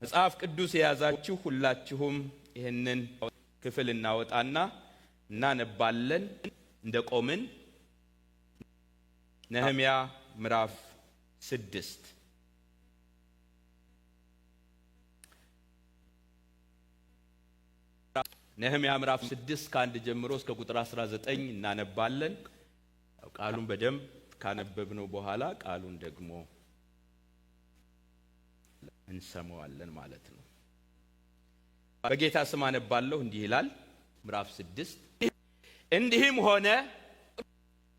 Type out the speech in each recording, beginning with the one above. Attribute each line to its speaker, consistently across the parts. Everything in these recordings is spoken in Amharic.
Speaker 1: መጽሐፍ ቅዱስ የያዛችሁ ሁላችሁም ይሄንን ክፍል እናወጣና እናነባለን እንደቆምን። ነህምያ ምዕራፍ 6 ነህምያ ምዕራፍ 6 ከአንድ ጀምሮ እስከ ቁጥር 19 እናነባለን። ቃሉን በደንብ ካነበብነው በኋላ ቃሉን ደግሞ እንሰማዋለን ማለት ነው። በጌታ ስም አነባለሁ። እንዲህ ይላል ምዕራፍ 6 እንዲህም ሆነ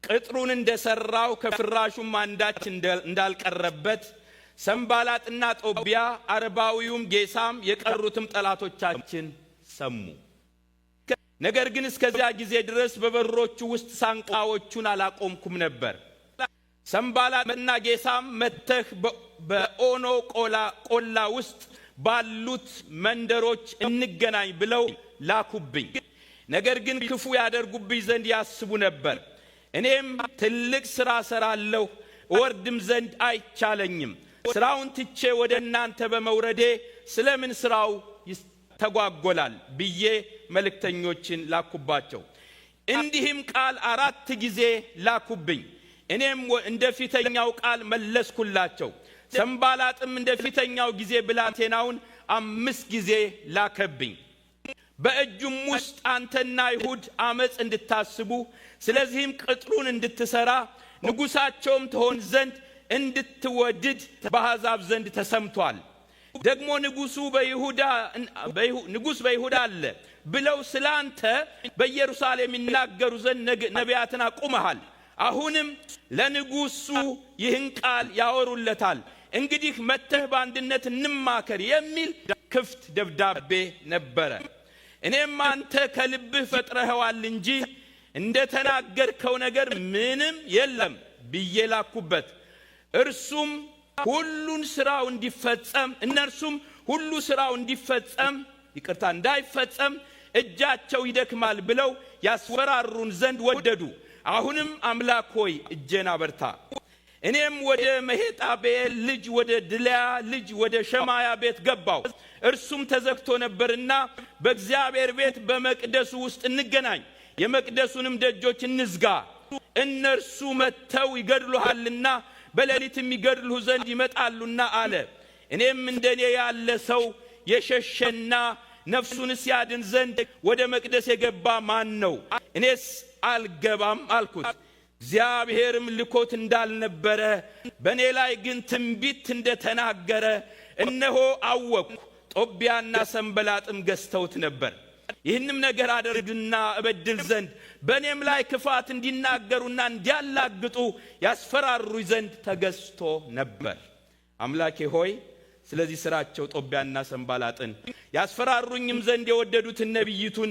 Speaker 1: ቅጥሩን እንደሰራው ከፍራሹም አንዳች እንዳልቀረበት ሰንባላጥና ጦቢያ አረባዊውም ጌሳም የቀሩትም ጠላቶቻችን ሰሙ። ነገር ግን እስከዚያ ጊዜ ድረስ በበሮቹ ውስጥ ሳንቃዎቹን አላቆምኩም ነበር። ሰንባላጥና ጌሳም መተህ በኦኖ ቆላ ውስጥ ባሉት መንደሮች እንገናኝ ብለው ላኩብኝ። ነገር ግን ክፉ ያደርጉብኝ ዘንድ ያስቡ ነበር። እኔም ትልቅ ሥራ ሰራለሁ፣ እወርድም ዘንድ አይቻለኝም። ሥራውን ትቼ ወደ እናንተ በመውረዴ ስለምን ሥራው ተጓጎላል ብዬ መልእክተኞችን ላኩባቸው። እንዲህም ቃል 4 ጊዜ ላኩብኝ። እኔም እንደ ፊተኛው ቃል መለስኩላቸው። ሰንባላጥም እንደ ፊተኛው ጊዜ ብላቴናውን 5 ጊዜ ላከብኝ። በእጁም ውስጥ አንተና ይሁድ አመፅ እንድታስቡ ስለዚህም ቅጥሩን እንድትሰራ ንጉሳቸውም ትሆን ዘንድ እንድትወድድ በአሕዛብ ዘንድ ተሰምቷል። ደግሞ ንጉሥ በይሁዳ አለ ብለው ስላንተ በኢየሩሳሌም ይናገሩ ዘንድ ነቢያትን አቁመሃል። አሁንም ለንጉሱ ይህን ቃል ያወሩለታል። እንግዲህ መተህ በአንድነት እንማከር የሚል ክፍት ደብዳቤ ነበረ። እኔም አንተ ከልብህ ፈጥረኸዋል እንጂ እንደ ተናገርከው ነገር ምንም የለም ብዬ ላኩበት። እነርሱም ሁሉ ስራው እንዲፈጸም እንዳይፈጸም እጃቸው ይደክማል ብለው ያስፈራሩን ዘንድ ወደዱ። አሁንም አምላክ ሆይ እጄን አበርታ። እኔም ወደ መሄጣቤል ልጅ ወደ ድልያ ልጅ ወደ ሸማያ ቤት ገባው። እርሱም ተዘግቶ ነበርና በእግዚአብሔር ቤት በመቅደሱ ውስጥ እንገናኝ፣ የመቅደሱንም ደጆች እንዝጋ። እነርሱ መጥተው ይገድሉሃልና በሌሊትም ይገድሉህ ዘንድ ይመጣሉና አለ። እኔም እንደኔ ያለ ሰው የሸሸና ነፍሱንስ ያድን ዘንድ ወደ መቅደስ የገባ ማን ነው? እኔስ አልገባም አልኩት። እግዚአብሔርም ልኮት እንዳልነበረ በእኔ ላይ ግን ትንቢት እንደተናገረ እነሆ አወቅሁ። ጦቢያና ሰንባላጥም ገዝተውት ነበር። ይህንም ነገር አደርግና እበድል ዘንድ በእኔም ላይ ክፋት እንዲናገሩና እንዲያላግጡ ያስፈራሩኝ ዘንድ ተገዝቶ ነበር። አምላኬ ሆይ ስለዚህ ሥራቸው ጦቢያና ሰንባላጥን ያስፈራሩኝም ዘንድ የወደዱትን ነቢይቱን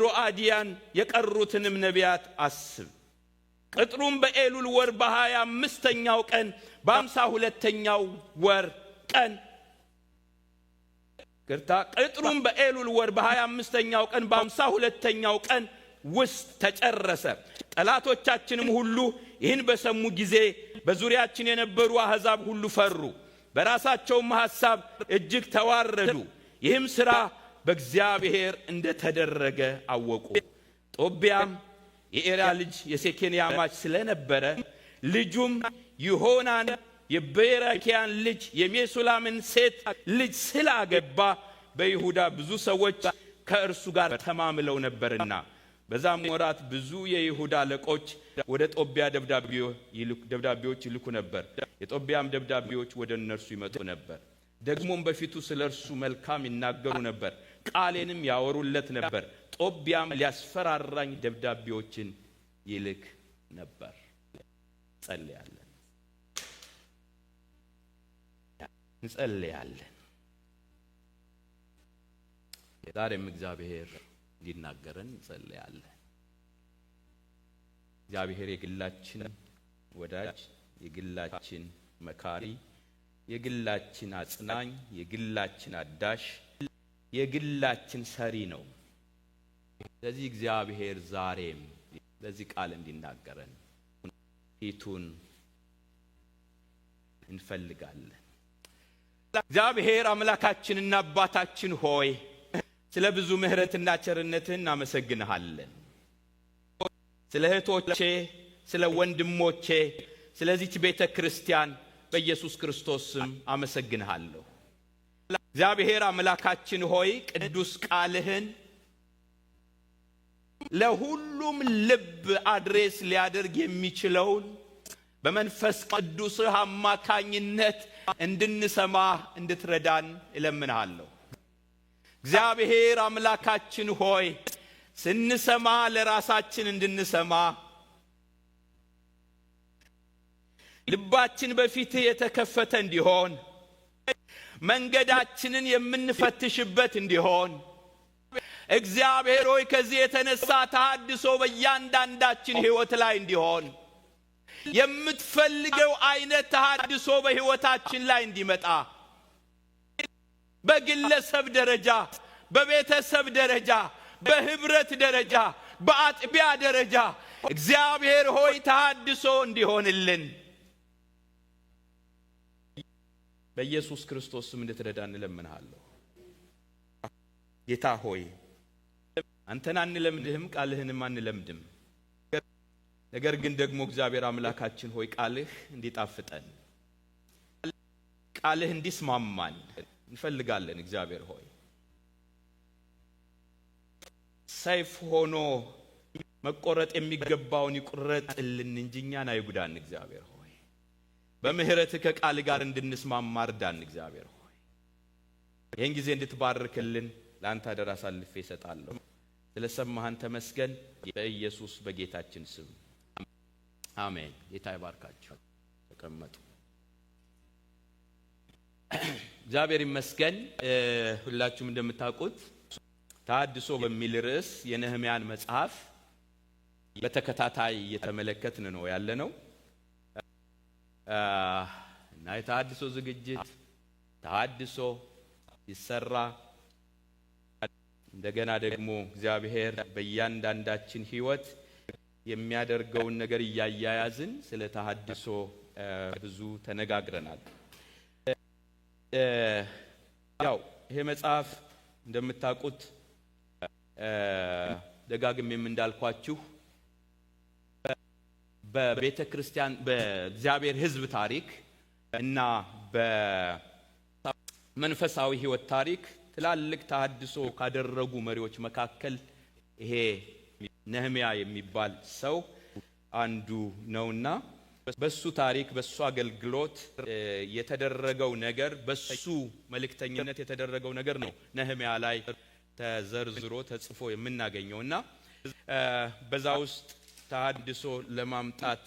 Speaker 1: ሮአዲያን የቀሩትንም ነቢያት አስብ። ቅጥሩም በኤሉል ወር በ25ኛው ቀን በ52ኛው ወር ቀን ቅጥሩም በኤሉል ወር በ25ኛው ቀን በ52ኛው ቀን ውስጥ ተጨረሰ። ጠላቶቻችንም ሁሉ ይህን በሰሙ ጊዜ በዙሪያችን የነበሩ አሕዛብ ሁሉ ፈሩ፣ በራሳቸውም ሐሳብ እጅግ ተዋረዱ። ይህም ሥራ በእግዚአብሔር እንደተደረገ አወቁ። ጦቢያም የኤራ ልጅ የሴኬንያ አማች ስለነበረ ልጁም ይሆናን የቤረኪያን ልጅ የሜሱላምን ሴት ልጅ ስላገባ በይሁዳ ብዙ ሰዎች ከእርሱ ጋር ተማምለው ነበርና በዛም ወራት ብዙ የይሁዳ አለቆች ወደ ጦቢያ ደብዳቤዎች ይልኩ ነበር። የጦቢያም ደብዳቤዎች ወደ እነርሱ ይመጡ ነበር። ደግሞም በፊቱ ስለ እርሱ መልካም ይናገሩ ነበር፣ ቃሌንም ያወሩለት ነበር። ጦቢያም ሊያስፈራራኝ ደብዳቤዎችን ይልክ ነበር። እንጸልያለን። ዛሬም እግዚአብሔር እንዲናገረን እንጸልያለን። እግዚአብሔር የግላችን ወዳጅ፣ የግላችን መካሪ፣ የግላችን አጽናኝ፣ የግላችን አዳሽ፣ የግላችን ሰሪ ነው። ስለዚህ እግዚአብሔር ዛሬም በዚህ ቃል እንዲናገረን ፊቱን እንፈልጋለን። እግዚአብሔር አምላካችንና አባታችን ሆይ ስለ ብዙ ምሕረትና ቸርነትህ እናመሰግንሃለን። ስለ እህቶቼ፣ ስለ ወንድሞቼ፣ ስለዚህች ቤተ ክርስቲያን በኢየሱስ ክርስቶስ ስም አመሰግንሃለሁ። እግዚአብሔር አምላካችን ሆይ ቅዱስ ቃልህን ለሁሉም ልብ አድሬስ ሊያደርግ የሚችለውን በመንፈስ ቅዱስህ አማካኝነት እንድንሰማ እንድትረዳን እለምንሃለሁ። እግዚአብሔር አምላካችን ሆይ ስንሰማ ለራሳችን እንድንሰማ ልባችን በፊትህ የተከፈተ እንዲሆን መንገዳችንን የምንፈትሽበት እንዲሆን እግዚአብሔር ሆይ ከዚህ የተነሳ ተሐድሶ በእያንዳንዳችን ሕይወት ላይ እንዲሆን የምትፈልገው አይነት ተሐድሶ በሕይወታችን ላይ እንዲመጣ በግለሰብ ደረጃ፣ በቤተሰብ ደረጃ፣ በህብረት ደረጃ፣ በአጥቢያ ደረጃ እግዚአብሔር ሆይ ተሐድሶ እንዲሆንልን በኢየሱስ ክርስቶስ ስም እንድትረዳን እንለምንሃለሁ። ጌታ ሆይ አንተን አንለምድህም፣ ቃልህንም አንለምድም። ነገር ግን ደግሞ እግዚአብሔር አምላካችን ሆይ ቃልህ እንዲጣፍጠን፣ ቃልህ እንዲስማማን እንፈልጋለን። እግዚአብሔር ሆይ ሰይፍ ሆኖ መቆረጥ የሚገባውን ይቁረጥልን እንጂ እኛን አይጉዳን። እግዚአብሔር ሆይ በምህረትህ ከቃል ጋር እንድንስማማ እርዳን። እግዚአብሔር ሆይ ይህን ጊዜ እንድትባርክልን ለአንተ አደራ አሳልፌ እሰጣለሁ። ስለሰማህን ተመስገን። በኢየሱስ በጌታችን ስም አሜን። ጌታ ይባርካችሁ። ተቀመጡ። እግዚአብሔር ይመስገን። ሁላችሁም እንደምታውቁት ተሐድሶ በሚል ርዕስ የነህምያን መጽሐፍ በተከታታይ እየተመለከትን ነው ያለነው እና የተሐድሶ ዝግጅት ተሐድሶ ሲሰራ እንደገና ደግሞ እግዚአብሔር በእያንዳንዳችን ሕይወት የሚያደርገውን ነገር እያያያዝን ስለ ተሐድሶ ብዙ ተነጋግረናል። ያው ይሄ መጽሐፍ እንደምታውቁት ደጋግሜም እንዳልኳችሁ በቤተ ክርስቲያን በእግዚአብሔር ሕዝብ ታሪክ እና በመንፈሳዊ ሕይወት ታሪክ ትላልቅ ተሐድሶ ካደረጉ መሪዎች መካከል ይሄ ነህምያ የሚባል ሰው አንዱ ነውና በሱ ታሪክ በሱ አገልግሎት የተደረገው ነገር በሱ መልእክተኝነት የተደረገው ነገር ነው ነህምያ ላይ ተዘርዝሮ ተጽፎ የምናገኘውና በዛ ውስጥ ተሐድሶ ለማምጣት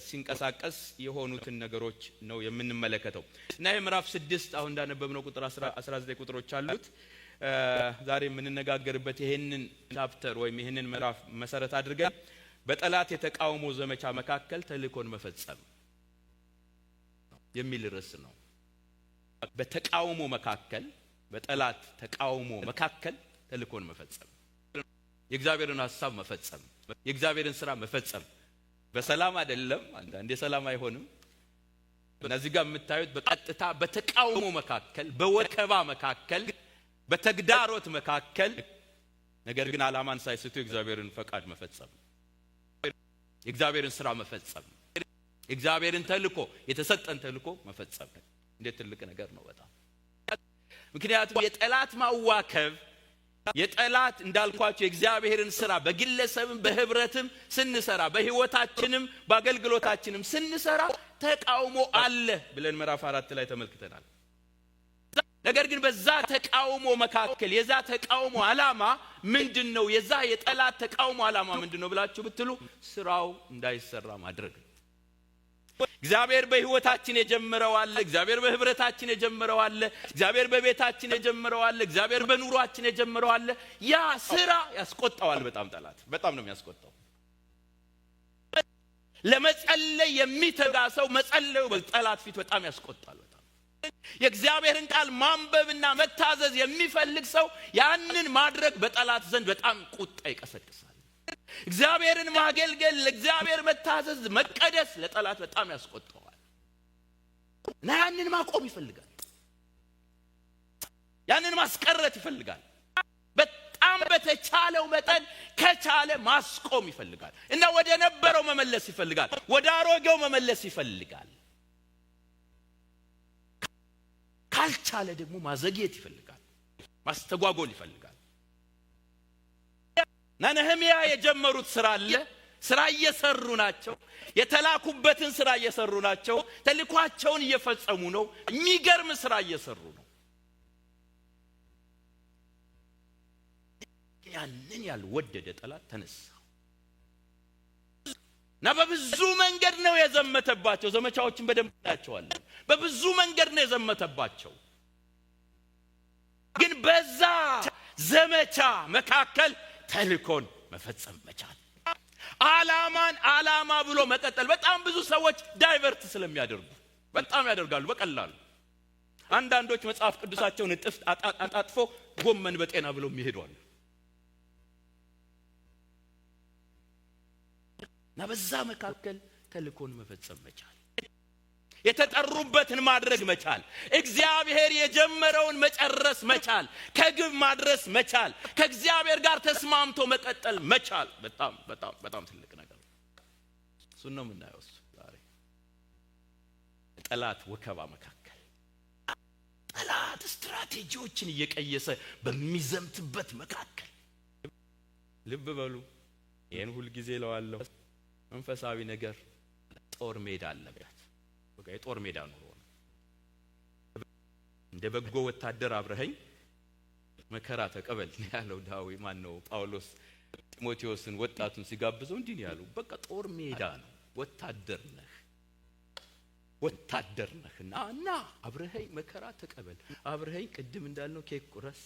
Speaker 1: ሲንቀሳቀስ የሆኑትን ነገሮች ነው የምንመለከተው እና የምዕራፍ 6 አሁን እንዳነበብነው ቁጥር 19 ቁጥሮች አሉት። ዛሬ የምንነጋገርበት ይሄንን ቻፕተር ወይም ይሄንን ምዕራፍ መሰረት አድርገን በጠላት የተቃውሞ ዘመቻ መካከል ተልእኮን መፈጸም የሚል ርዕስ ነው። በተቃውሞ መካከል በጠላት ተቃውሞ መካከል ተልእኮን መፈጸም፣ የእግዚአብሔርን ሐሳብ መፈጸም፣ የእግዚአብሔርን ሥራ መፈጸም። በሰላም አይደለም፣ አንዳንዴ ሰላም አይሆንም። እነዚህ ጋር የምታዩት በቀጥታ በተቃውሞ መካከል፣ በወከባ መካከል፣ በተግዳሮት መካከል ነገር ግን ዓላማን ሳይስቱ የእግዚአብሔርን ፈቃድ መፈጸም፣ የእግዚአብሔርን ሥራ መፈጸም፣ የእግዚአብሔርን ተልእኮ የተሰጠን ተልእኮ መፈጸም እንዴት ትልቅ ነገር ነው በጣም። ምክንያቱም የጠላት ማዋከብ የጠላት እንዳልኳችሁ የእግዚአብሔርን ሥራ በግለሰብም በህብረትም ስንሰራ በህይወታችንም በአገልግሎታችንም ስንሰራ ተቃውሞ አለ ብለን ምዕራፍ 4 ላይ ተመልክተናል። ነገር ግን በዛ ተቃውሞ መካከል የዛ ተቃውሞ ዓላማ ምንድነው? የዛ የጠላት ተቃውሞ ዓላማ ምንድነው ብላችሁ ብትሉ ስራው እንዳይሰራ ማድረግ። እግዚአብሔር በህይወታችን የጀመረው አለ፣ እግዚአብሔር በህብረታችን የጀመረው አለ፣ እግዚአብሔር በቤታችን የጀመረው አለ፣ እግዚአብሔር በኑሯችን የጀመረው አለ። ያ ስራ ያስቆጣዋል። በጣም ጠላት በጣም ነው የሚያስቆጣው። ለመጸለይ የሚተጋ ሰው መጸለዩ በጠላት ፊት በጣም ያስቆጣል። የእግዚአብሔርን ቃል ማንበብና መታዘዝ የሚፈልግ ሰው ያንን ማድረግ በጠላት ዘንድ በጣም ቁጣ ይቀሰቅሳል። እግዚአብሔርን ማገልገል፣ ለእግዚአብሔር መታዘዝ፣ መቀደስ ለጠላት በጣም ያስቆጣዋል እና ያንን ማቆም ይፈልጋል። ያንን ማስቀረት ይፈልጋል። በጣም በተቻለው መጠን ከቻለ ማስቆም ይፈልጋል እና ወደ ነበረው መመለስ ይፈልጋል። ወደ አሮጌው መመለስ ይፈልጋል። ካልቻለ ደግሞ ማዘግየት ይፈልጋል፣ ማስተጓጎል ይፈልጋል። ነህምያ የጀመሩት ስራ አለ። ስራ እየሰሩ ናቸው። የተላኩበትን ስራ እየሰሩ ናቸው። ተልኳቸውን እየፈጸሙ ነው። የሚገርም ስራ እየሰሩ ነው። ያንን ያልወደደ ጠላት ተነሳ እና በብዙ መንገድ ነው የዘመተባቸው። ዘመቻዎችን በደንብ እናያቸዋለን። በብዙ መንገድ ነው የዘመተባቸው። ግን በዛ ዘመቻ መካከል ተልኮን መፈጸም መቻል፣ ዓላማን ዓላማ ብሎ መቀጠል። በጣም ብዙ ሰዎች ዳይቨርት ስለሚያደርጉ በጣም ያደርጋሉ በቀላሉ። አንዳንዶች መጽሐፍ ቅዱሳቸውን እጥፍ አጣጥፎ ጎመን በጤና ብለው የሚሄዱ አሉ። እና በዛ መካከል ተልኮን መፈጸም መቻል፣ የተጠሩበትን ማድረግ መቻል፣ እግዚአብሔር የጀመረውን መጨረስ መቻል፣ ከግብ ማድረስ መቻል፣ ከእግዚአብሔር ጋር ተስማምቶ መቀጠል መቻል በጣም በጣም በጣም ትልቅ ነገር ነው። እሱን ነው የምናየው ዛሬ። ጠላት ወከባ መካከል ጠላት ስትራቴጂዎችን እየቀየሰ በሚዘምትበት መካከል ልብ በሉ። ይሄን ሁሉ ጊዜ ለዋለው መንፈሳዊ ነገር ጦር ሜዳ አለበት። በቃ የጦር ሜዳ ኑሮ ነው። እንደ በጎ ወታደር አብረኸኝ መከራ ተቀበል ያለው ዳዊት ማን ነው? ጳውሎስ ጢሞቴዎስን ወጣቱን ሲጋብዘው እንዲህ ያለው በቃ ጦር ሜዳ ነው። ወታደር ነህና እና አብረኸኝ መከራ ተቀበል፣ አብረኸኝ ቅድም እንዳልነው ኬክ ቁረስ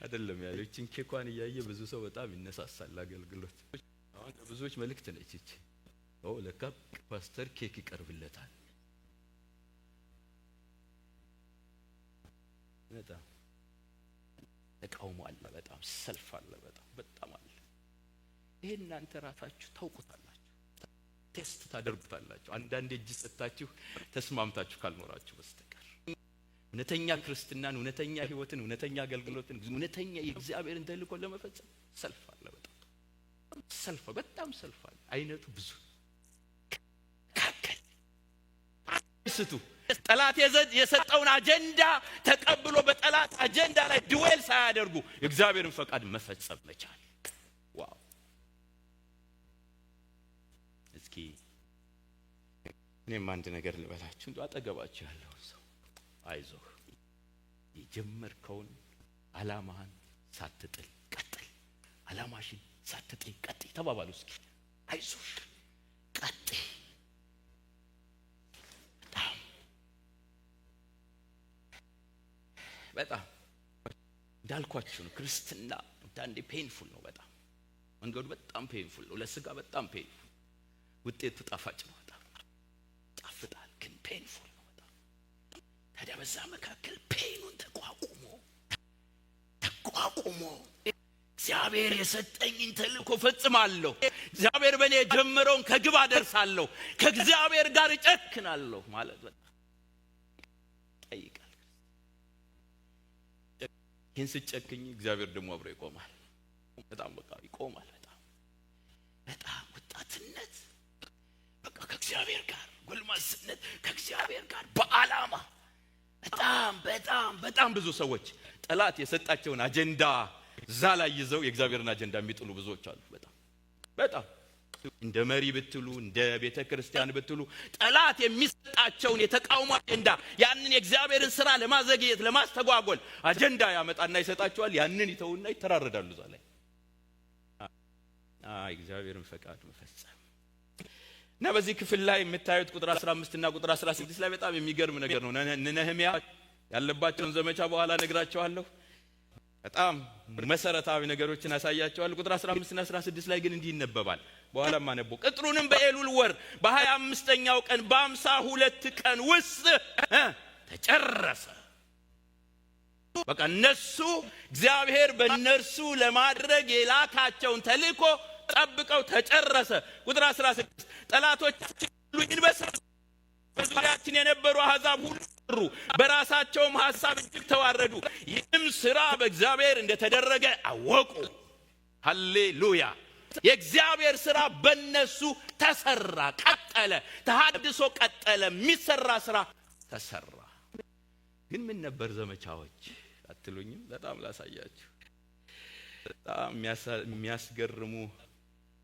Speaker 1: አይደለም ያለው። እቺን ኬኳን እያየ ብዙ ሰው በጣም ይነሳሳል አገልግሎት። አሁን ብዙዎች መልእክት ነች እቺ። ለካ ፓስተር ኬክ ይቀርብለታል። በጣም ተቃውሞ አለ፣ በጣም ሰልፍ አለ፣ በጣም አለ። ይሄን እናንተ ራሳችሁ ታውቁታላችሁ፣ ቴስት ታደርጉታላችሁ። አንዳንዴ እጅ ሰጣችሁ ተስማምታችሁ ካልኖራችሁ በስተቀር እውነተኛ ክርስትናን፣ እውነተኛ ህይወትን፣ እውነተኛ አገልግሎትን፣ እውነተኛ የእግዚአብሔርን ተልእኮ ለመፈጸም ሰልፍ አለ። በጣም ሰልፍ አለ። አይነቱ ብዙ ስቱ ጠላት የሰጠውን አጀንዳ ተቀብሎ በጠላት አጀንዳ ላይ ድዌል ሳያደርጉ የእግዚአብሔርን ፈቃድ መፈጸም መቻል። ዋው! እስኪ እኔም አንድ ነገር ልበላችሁ። እንደው አጠገባችሁ ያለው ሰው አይዞህ፣ የጀመርከውን ዓላማህን ሳትጥል ቀጥል፣ ዓላማሽን ሳትጥል ቀጥል ተባባሉ። እስኪ አይዞሽ ቀጥል። በጣም እንዳልኳችሁ ነው። ክርስትና አንዳንዴ ፔንፉል ነው። በጣም መንገዱ በጣም ፔንፉል ነው። ለስጋ በጣም ፔንፉል፣ ውጤቱ ጣፋጭ ነው። በጣም ጣፍጣል፣ ግን ፔንፉል ነው በጣም። ታዲያ በዛ መካከል ፔኑን ተቋቁሞ እግዚአብሔር የሰጠኝን ተልእኮ ፈጽማለሁ፣ እግዚአብሔር በእኔ የጀመረውን ከግብ አደርሳለሁ፣ ከእግዚአብሔር ጋር እጨክናለሁ ማለት በጣም ጠይቃል። ይህን ስጨክኝ እግዚአብሔር ደግሞ አብሮ ይቆማል። በጣም በቃ ይቆማል። በጣም ወጣትነት በቃ ከእግዚአብሔር ጋር፣ ጎልማስነት ከእግዚአብሔር ጋር በዓላማ በጣም ብዙ ሰዎች ጠላት የሰጣቸውን አጀንዳ እዛ ላይ ይዘው የእግዚአብሔርን አጀንዳ የሚጥሉ ብዙዎች አሉ። በጣም እንደ መሪ ብትሉ፣ እንደ ቤተ ክርስቲያን ብትሉ ጠላት የሚሰጣቸውን የተቃውሞ አጀንዳ፣ ያንን የእግዚአብሔርን ስራ ለማዘግየት ለማስተጓጎል አጀንዳ ያመጣና ይሰጣቸዋል። ያንን ይተውና ይተራረዳሉ እዛ ላይ። እግዚአብሔርን ፈቃድ መፈጸም እና በዚህ ክፍል ላይ የምታዩት ቁጥር 15 እና ቁጥር 16 ላይ በጣም የሚገርም ነገር ነው። ነህምያ ያለባቸውን ዘመቻ በኋላ ነግራቸዋለሁ። በጣም መሰረታዊ ነገሮችን ያሳያቸዋል። ቁጥር 15 እና 16 ላይ ግን እንዲህ ይነበባል። በኋላ ማነቦ ቅጥሩንም በኤሉል ወር በ25ኛው ቀን በ52 ቀን ውስጥ ተጨረሰ። በቃ እነሱ እግዚአብሔር በእነርሱ ለማድረግ የላካቸውን ተልእኮ ጠብቀው ተጨረሰ። ቁጥር 16 ጠላቶቻችን ሁሉ ይንበሳሉ፣ በዙሪያችን የነበሩ አሕዛብ ሁሉ በራሳቸውም ሐሳብ እጅግ ተዋረዱ። ይህም ሥራ በእግዚአብሔር እንደተደረገ አወቁ። ሃሌሉያ! የእግዚአብሔር ሥራ በእነሱ ተሰራ፣ ቀጠለ። ተሐድሶ ቀጠለ። የሚሰራ ሥራ ተሰራ። ግን ምን ነበር ዘመቻዎች አትሉኝም? በጣም ላሳያችሁ። በጣም የሚያስገርሙ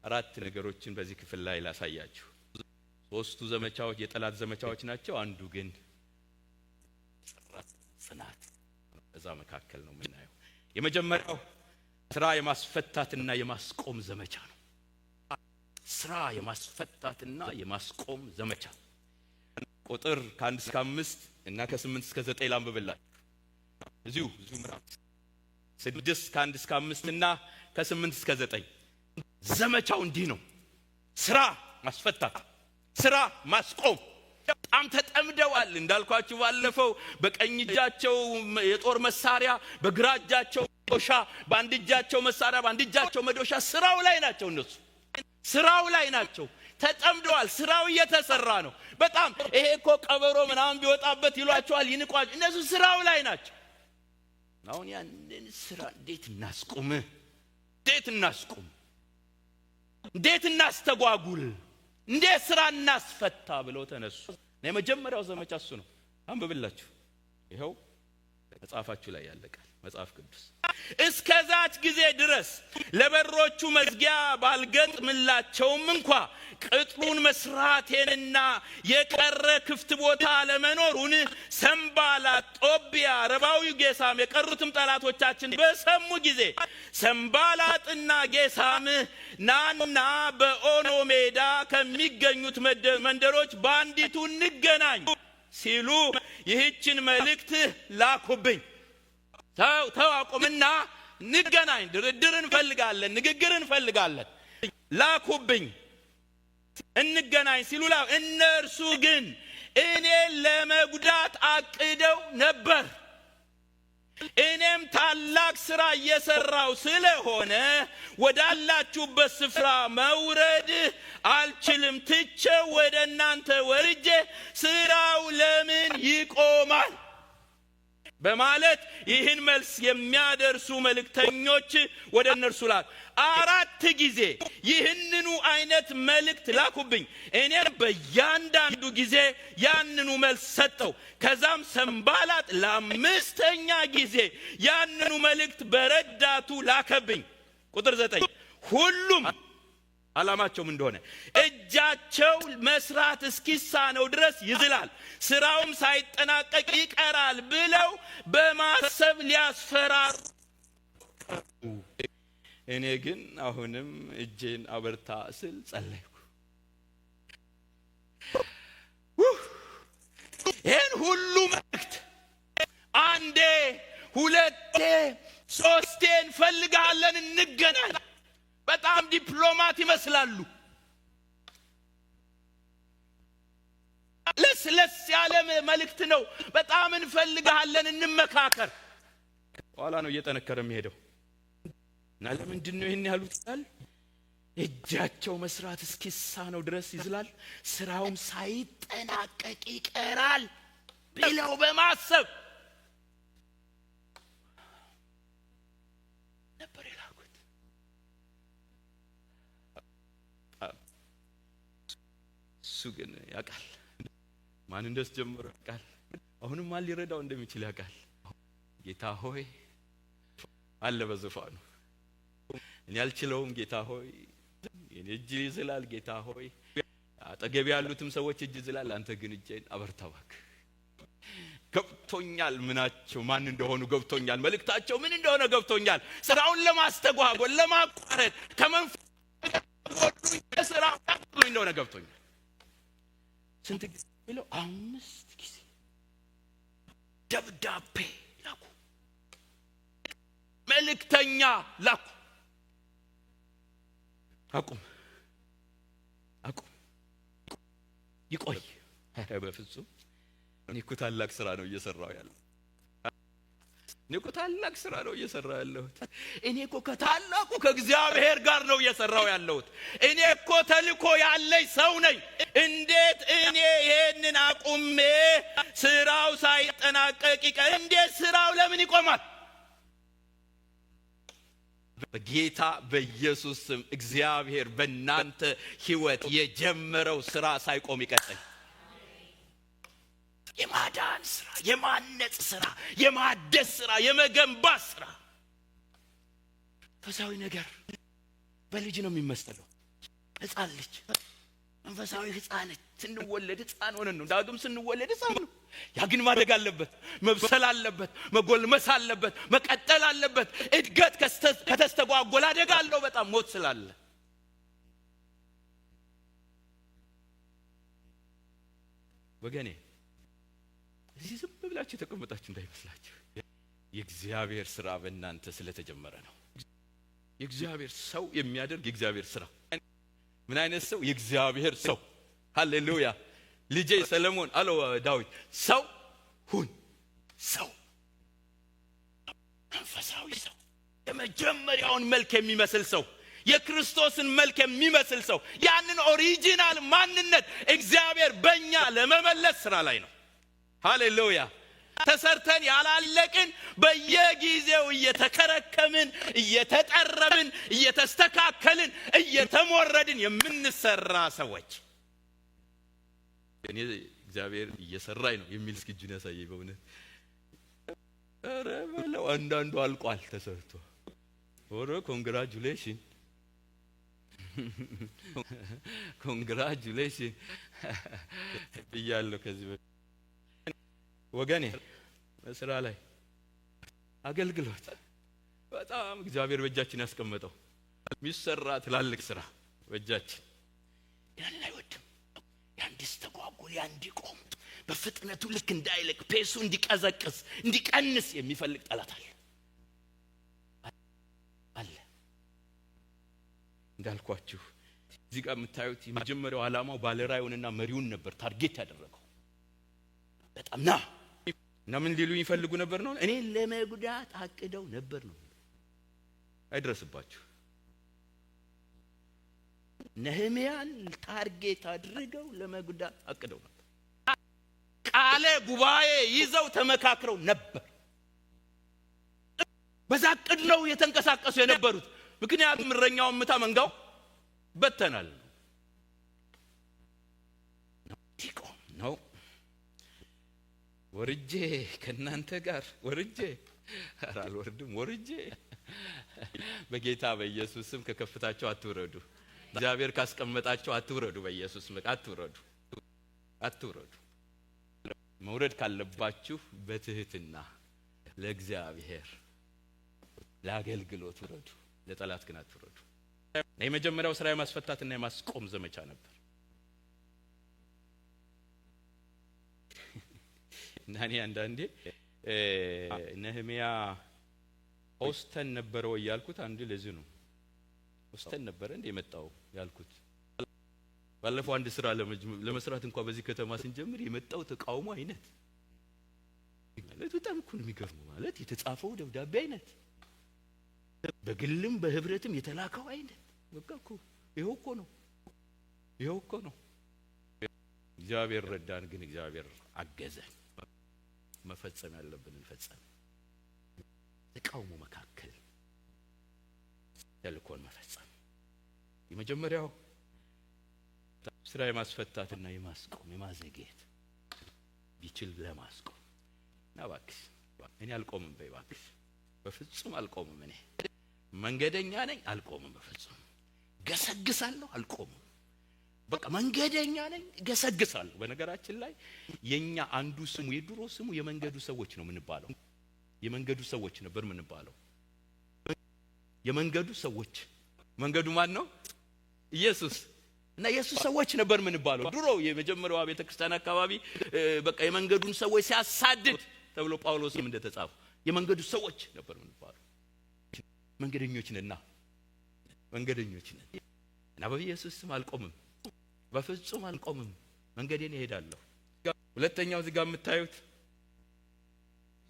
Speaker 1: 4 ነገሮችን በዚህ ክፍል ላይ ላሳያችሁ። 3ቱ ዘመቻዎች የጠላት ዘመቻዎች ናቸው። አንዱ ግን ጽናት፣ በዛ መካከል ነው የምናየው። የመጀመሪያው ስራ የማስፈታትና የማስቆም ዘመቻ ነው። ስራ የማስፈታትና የማስቆም ዘመቻ። ቁጥር ከ1 እስከ 5 እና ከ8 እስከ 9 ላንብብላችሁ። እዚሁ ምዕራፍ 6 ከ1 እስከ 5 እና ከ8 እስከ 9 ዘመቻው እንዲህ ነው። ስራ ማስፈታት፣ ስራ ማስቆም። በጣም ተጠምደዋል። እንዳልኳችሁ ባለፈው በቀኝ እጃቸው የጦር መሳሪያ፣ በግራ እጃቸው መዶሻ፣ በአንድ እጃቸው መሳሪያ፣ በአንድ እጃቸው መዶሻ። ስራው ላይ ናቸው። እነሱ ስራው ላይ ናቸው። ተጠምደዋል። ስራው እየተሰራ ነው። በጣም ይሄ እኮ ቀበሮ ምናምን ቢወጣበት ይሏቸዋል፣ ይንቋቸው። እነሱ ስራው ላይ ናቸው። አሁን ያንን ስራ እንዴት እናስቆም? እንዴት እናስቆም? እንዴት እናስተጓጉል? እንዴት ስራ እናስፈታ ብለው ተነሱ። የመጀመሪያው ዘመቻ እሱ ነው። አንብብላችሁ። ይሄው መጽሐፋችሁ ላይ ያለ ቃል መጽሐፍ ቅዱስ። እስከዛች ጊዜ ድረስ ለበሮቹ መዝጊያ ባልገጥምላቸውም እንኳ ቅጥሩን መስራቴንና የቀረ ክፍት ቦታ ለመኖሩን ሰንባላጥ፣ ጦቢያ፣ ረባዊው ጌሳም የቀሩትም ጠላቶቻችን በሰሙ ጊዜ ሰንባላጥና ጌሳም ናና በኦኖ ሜዳ ከሚገኙት መንደሮች በአንዲቱ እንገናኝ ሲሉ ይህችን መልእክት ላኩብኝ። ተዋቁምና እንገናኝ፣ ድርድር እንፈልጋለን፣ ንግግር እንፈልጋለን። ላኩብኝ እንገናኝ ሲሉ እነርሱ ግን እኔን ለመጉዳት አቅደው ነበር። እኔም ታላቅ ሥራ እየሰራው ስለሆነ ወዳላችሁበት ስፍራ መውረድ አልችልም። ትቼው ወደ እናንተ ወርጄ ስራው ለምን ይቆማል በማለት ይህን መልስ የሚያደርሱ መልእክተኞች ወደ እነርሱ ላኩ። 4 ጊዜ ይህንኑ አይነት መልእክት ላኩብኝ። እኔም በእያንዳንዱ ጊዜ ያንኑ መልስ ሰጠው። ከዛም ሰንባላጥ ለ5ኛ ጊዜ ያንኑ መልእክት በረዳቱ ላከብኝ። ቁጥር 9 ሁሉም ዓላማቸውም እንደሆነ እጃቸው መስራት እስኪሳነው ድረስ ይዝላል፣ ስራውም ሳይጠናቀቅ ይቀራል ብለው በማሰብ ሊያስፈራሩ። እኔ ግን አሁንም እጄን አበርታ ስል ጸለይኩ። ይህን ሁሉ መልእክት 1 2 3 እንፈልጋለን፣ እንገናኝ። በጣም ዲፕሎማት ይመስላሉ። ለስለስ ያለ መልእክት ነው። በጣም እንፈልጋለን፣ እንመካከር። ኋላ ነው እየጠነከረ የሚሄደው። እና ለምንድን ነው ይሄን ያሉት? እጃቸው መስራት እስኪሳነው ድረስ ይዝላል፣ ስራውም ሳይጠናቀቅ ይቀራል ብለው በማሰብ ነበር የላኩት። እሱ ግን ያውቃል ማን እንደስጀመረ ያውቃል። አሁንም ማን ሊረዳው እንደሚችል ያውቃል። ጌታ ሆይ አለ በዙፋኑ። እኔ አልችለውም ጌታ ሆይ፣ የኔ እጅ ይዝላል ጌታ ሆይ፣ አጠገብ ያሉትም ሰዎች እጅ ይዝላል፣ አንተ ግን እጄን አበርታ እባክህ። ገብቶኛል ምናቸው ማን እንደሆኑ ገብቶኛል፣ መልእክታቸው ምን እንደሆነ ገብቶኛል። ስራውን ለማስተጓጎል ለማቋረጥ ከመንፈስ ስራው እንደሆነ ገብቶኛል። ስንት ጊዜ ብለው 5 ጊዜ ደብዳቤ ላኩ፣ መልእክተኛ ላኩ። አቁም ይቆይ። በፍጹም እኔ እኮ ታላቅ ስራ ነው እየሰራው ያለው። እኮ ታላቅ ስራ ነው እየሰራ ያለሁት። እኔ እኮ ከታላቁ ከእግዚአብሔር ጋር ነው እየሰራው ያለሁት። እኔ እኮ ተልኮ ያለኝ ሰው ነኝ። እንዴት እኔ ይሄንን አቁሜ ስራው ሳይጠናቀቅ ይቀር? እንዴት ስራው ለምን ይቆማል? በጌታ በኢየሱስ ስም እግዚአብሔር በእናንተ ህይወት የጀመረው ስራ ሳይቆም ይቀጥል። የማዳን ስራ፣ የማነጽ ስራ፣ የማደስ ስራ፣ የመገንባት ስራ። መንፈሳዊ ነገር በልጅ ነው የሚመስለው። ሕፃን ልጅ መንፈሳዊ ሕፃን ስንወለድ ሕፃን ሆነን ነው። ዳግም ስንወለድ ሕፃን ነው። ያ ግን ማደግ አለበት፣ መብሰል አለበት፣ መጎልመስ አለበት፣ መቀጠል አለበት። እድገት ከተስተጓጎለ አደጋ አለው በጣም ሞት ስላለ። ወገኔ እዚህ ዝም ብላችሁ ተቀምጣችሁ እንዳይመስላችሁ። የእግዚአብሔር ስራ በእናንተ ስለተጀመረ ነው። የእግዚአብሔር ሰው የሚያደርግ የእግዚአብሔር ስራ። ምን አይነት ሰው? የእግዚአብሔር ሰው። ሃሌሉያ። ልጄ ሰለሞን አለው ዳዊት፣ ሰው ሁን። ሰው መንፈሳዊ ሰው፣ የመጀመሪያውን መልክ የሚመስል ሰው፣ የክርስቶስን መልክ የሚመስል ሰው። ያንን ኦሪጂናል ማንነት እግዚአብሔር በእኛ ለመመለስ ስራ ላይ ነው። ሃሌሉያ። ተሰርተን ያላለቅን በየጊዜው እየተከረከምን እየተጠረብን እየተስተካከልን እየተሞረድን የምንሰራ ሰዎች። እኔ እግዚአብሔር እየሰራኝ ነው የሚል እስኪ ያሳየኝ በእውነት። ኧረ በለው አንዳንዱ አልቋል ተሰርቶ። ኦሮ ኮንግራቹሌሽን ኮንግራቹሌሽን ብያለሁ ከዚህ በፊት። ወገኔ በስራ ላይ አገልግሎት በጣም እግዚአብሔር በእጃችን ያስቀመጠው የሚሰራ ትላልቅ ስራ በእጃችን። ያን አይወድም። ያን እንዲስተጓጎል፣ ያን እንዲቆም፣ በፍጥነቱ ልክ እንዳይለቅ፣ ፔሱ እንዲቀዘቅዝ እንዲቀንስ የሚፈልግ ጠላት አለ። እንዳልኳችሁ እዚህ ጋር የምታዩት የመጀመሪያው ዓላማው ባለራዕዩንና መሪውን ነበር ታርጌት ያደረገው። በጣም እና ምን ሊሉ ይፈልጉ ነበር ነው? እኔ ለመጉዳት አቅደው ነበር ነው። አይድረስባችሁ። ነህምያን ታርጌት አድርገው ለመጉዳት አቅደው ነበር። ቃለ ጉባኤ ይዘው ተመካክረው ነበር። በዛ አቅድ ነው የተንቀሳቀሱ የነበሩት። ምክንያቱም እረኛውን ምታ መንጋው በተናል ነው። ወርጄ ከናንተ ጋር ወርጄ አልወርድም። ወርጄ በጌታ በኢየሱስ ስም ከከፍታቸው አትውረዱ። እግዚአብሔር ካስቀመጣቸው አትውረዱ። በኢየሱስ ስም አትውረዱ። መውረድ ካለባችሁ በትህትና ለእግዚአብሔር ለአገልግሎት ውረዱ። ለጠላት ግን አትውረዱ። የመጀመሪያው ስራ የማስፈታትና የማስቆም ዘመቻ ነበር። ናኒ አንዳንዴ ነህምያ ኦስተን ነበረ ወይ ያልኩት አንዱ ለዚህ ነው። ኦስተን ነበረ እንደ የመጣው ያልኩት። ባለፈው አንድ ስራ ለመስራት እንኳን በዚህ ከተማ ስንጀምር የመጣው ተቃውሞ አይነት ማለት በጣም እኮ ነው የሚገርመው። ማለት የተጻፈው ደብዳቤ አይነት በግልም በህብረትም የተላከው አይነት በቃ እኮ ይሄው እኮ ነው። እግዚአብሔር ረዳን፣ ግን እግዚአብሔር አገዘን። መፈጸም ያለብንን ፈጸም። ተቃውሞ መካከል ተልኮን መፈጸም የመጀመሪያው ስራ የማስፈታትና የማስቆም የማዘግየት ቢችል ለማስቆም እና እባክሽ እኔ አልቆምም በይ እባክሽ። በፍጹም አልቆምም። እኔ መንገደኛ ነኝ፣ አልቆምም። በፍጹም ገሰግሳለሁ፣ አልቆምም። በቃ መንገደኛ ነኝ፣ ገሰግሳለሁ። በነገራችን ላይ የኛ አንዱ ስሙ የድሮ ስሙ የመንገዱ ሰዎች ነው የምንባለው። የመንገዱ ሰዎች ነበር የምንባለው። የመንገዱ ሰዎች። መንገዱ ማን ነው? ኢየሱስ። እና ኢየሱስ ሰዎች ነበር የምንባለው ድሮ የመጀመሪያዋ ቤተክርስቲያን አካባቢ። በቃ የመንገዱን ሰዎች ሲያሳድድ ተብሎ ጳውሎስም እንደተጻፈ የመንገዱ ሰዎች ነበር የምንባለው። መንገደኞች ነን እና በኢየሱስ ስም አልቆምም፣ በፍጹም አልቆምም። መንገዴን እሄዳለሁ። ሁለተኛው እዚህ ጋር የምታዩት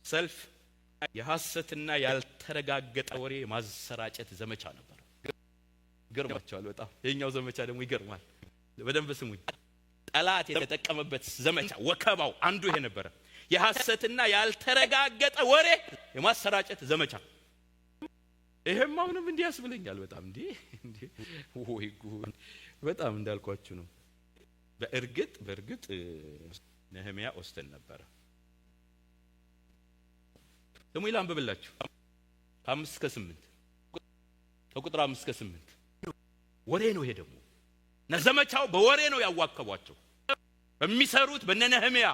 Speaker 1: ሰልፍ የሐሰትና ያልተረጋገጠ ወሬ ማሰራጨት ዘመቻ ነበር። ይገርማችኋል በጣም የኛው ዘመቻ ደግሞ ይገርማል። በደንብ ስሙኝ። ጠላት የተጠቀመበት ዘመቻ ወከባው አንዱ ይሄ ነበር። የሐሰትና ያልተረጋገጠ ወሬ የማሰራጨት ዘመቻ። ይሄም አሁንም እንዲያስብለኛል በጣም እንዴ ወይ ጉድ! በጣም እንዳልኳችሁ ነው። በእርግጥ ነህምያ ኦስተን ነበር። ሰሙኤል አንብብላችሁ 5 እስከ 8 ከቁጥር 5 እስከ 8 ወሬ ነው ይሄ ደግሞ። ዘመቻው በወሬ ነው ያዋከቧቸው በሚሰሩት በነህምያ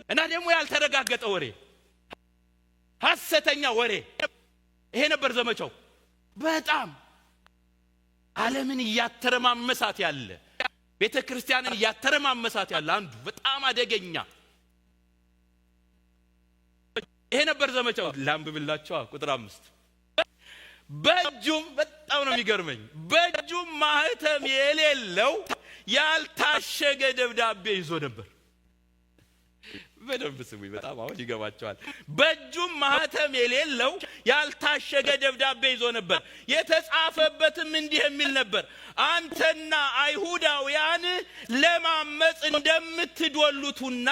Speaker 1: እና ደግሞ ያልተረጋገጠ ወሬ፣ ሐሰተኛ ወሬ። ይሄ ነበር ዘመቻው። በጣም ዓለምን እያተረማመሳት ያለ ቤተክርስቲያንን እያተረማመሳት ያለ አንዱ በጣም አደገኛ ይሄ ነበር ዘመቻው። ላንብብላችሁ ቁጥር 5 በእጁም በጣም ነው የሚገርመኝ፣ በእጁም ማህተም የሌለው ያልታሸገ ደብዳቤ ይዞ ነበር። በደንብ ስሙኝ፣ በጣም አሁን ይገባቸዋል። በእጁም ማህተም የሌለው ያልታሸገ ደብዳቤ ይዞ ነበር። የተጻፈበትም እንዲህ የሚል ነበር፣ አንተና አይሁዳውያን ለማመጽ እንደምትዶሉቱና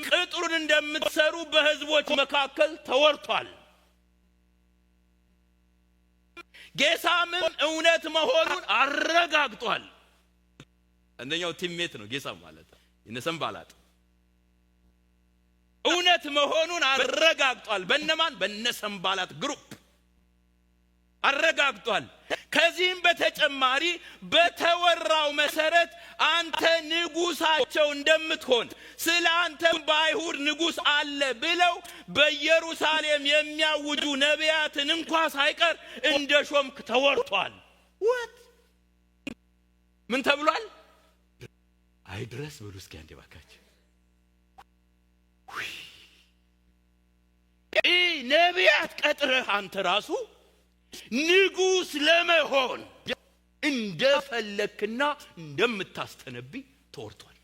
Speaker 1: ቅጥሩን እንደምትሰሩ በሕዝቦች መካከል ተወርቷል። ጌሳምም እውነት መሆኑን አረጋግጧል። አንደኛው ቲሜት ነው ጌሳም ማለት የሰንባላጥ እውነት መሆኑን አረጋግጧል። በእነማን? በነሰንባላጥ ግሩፕ አረጋግጧል። ከዚህም በተጨማሪ በተወራው መሰረት አንተ ንጉሳቸው እንደምትሆን ስለ አንተም በአይሁድ ንጉስ አለ ብለው በኢየሩሳሌም የሚያውጁ ነቢያትን እንኳ ሳይቀር እንደ ሾምክ ተወርቷል። ወት ምን ተብሏል? አይድረስ ብሉ እስኪ አንዴ ባካችሁ። ነቢያት ቀጥረህ አንተ ራሱ ንጉስ ለመሆን እንደፈለክና እንደምታስተነብይ ተወርቷል።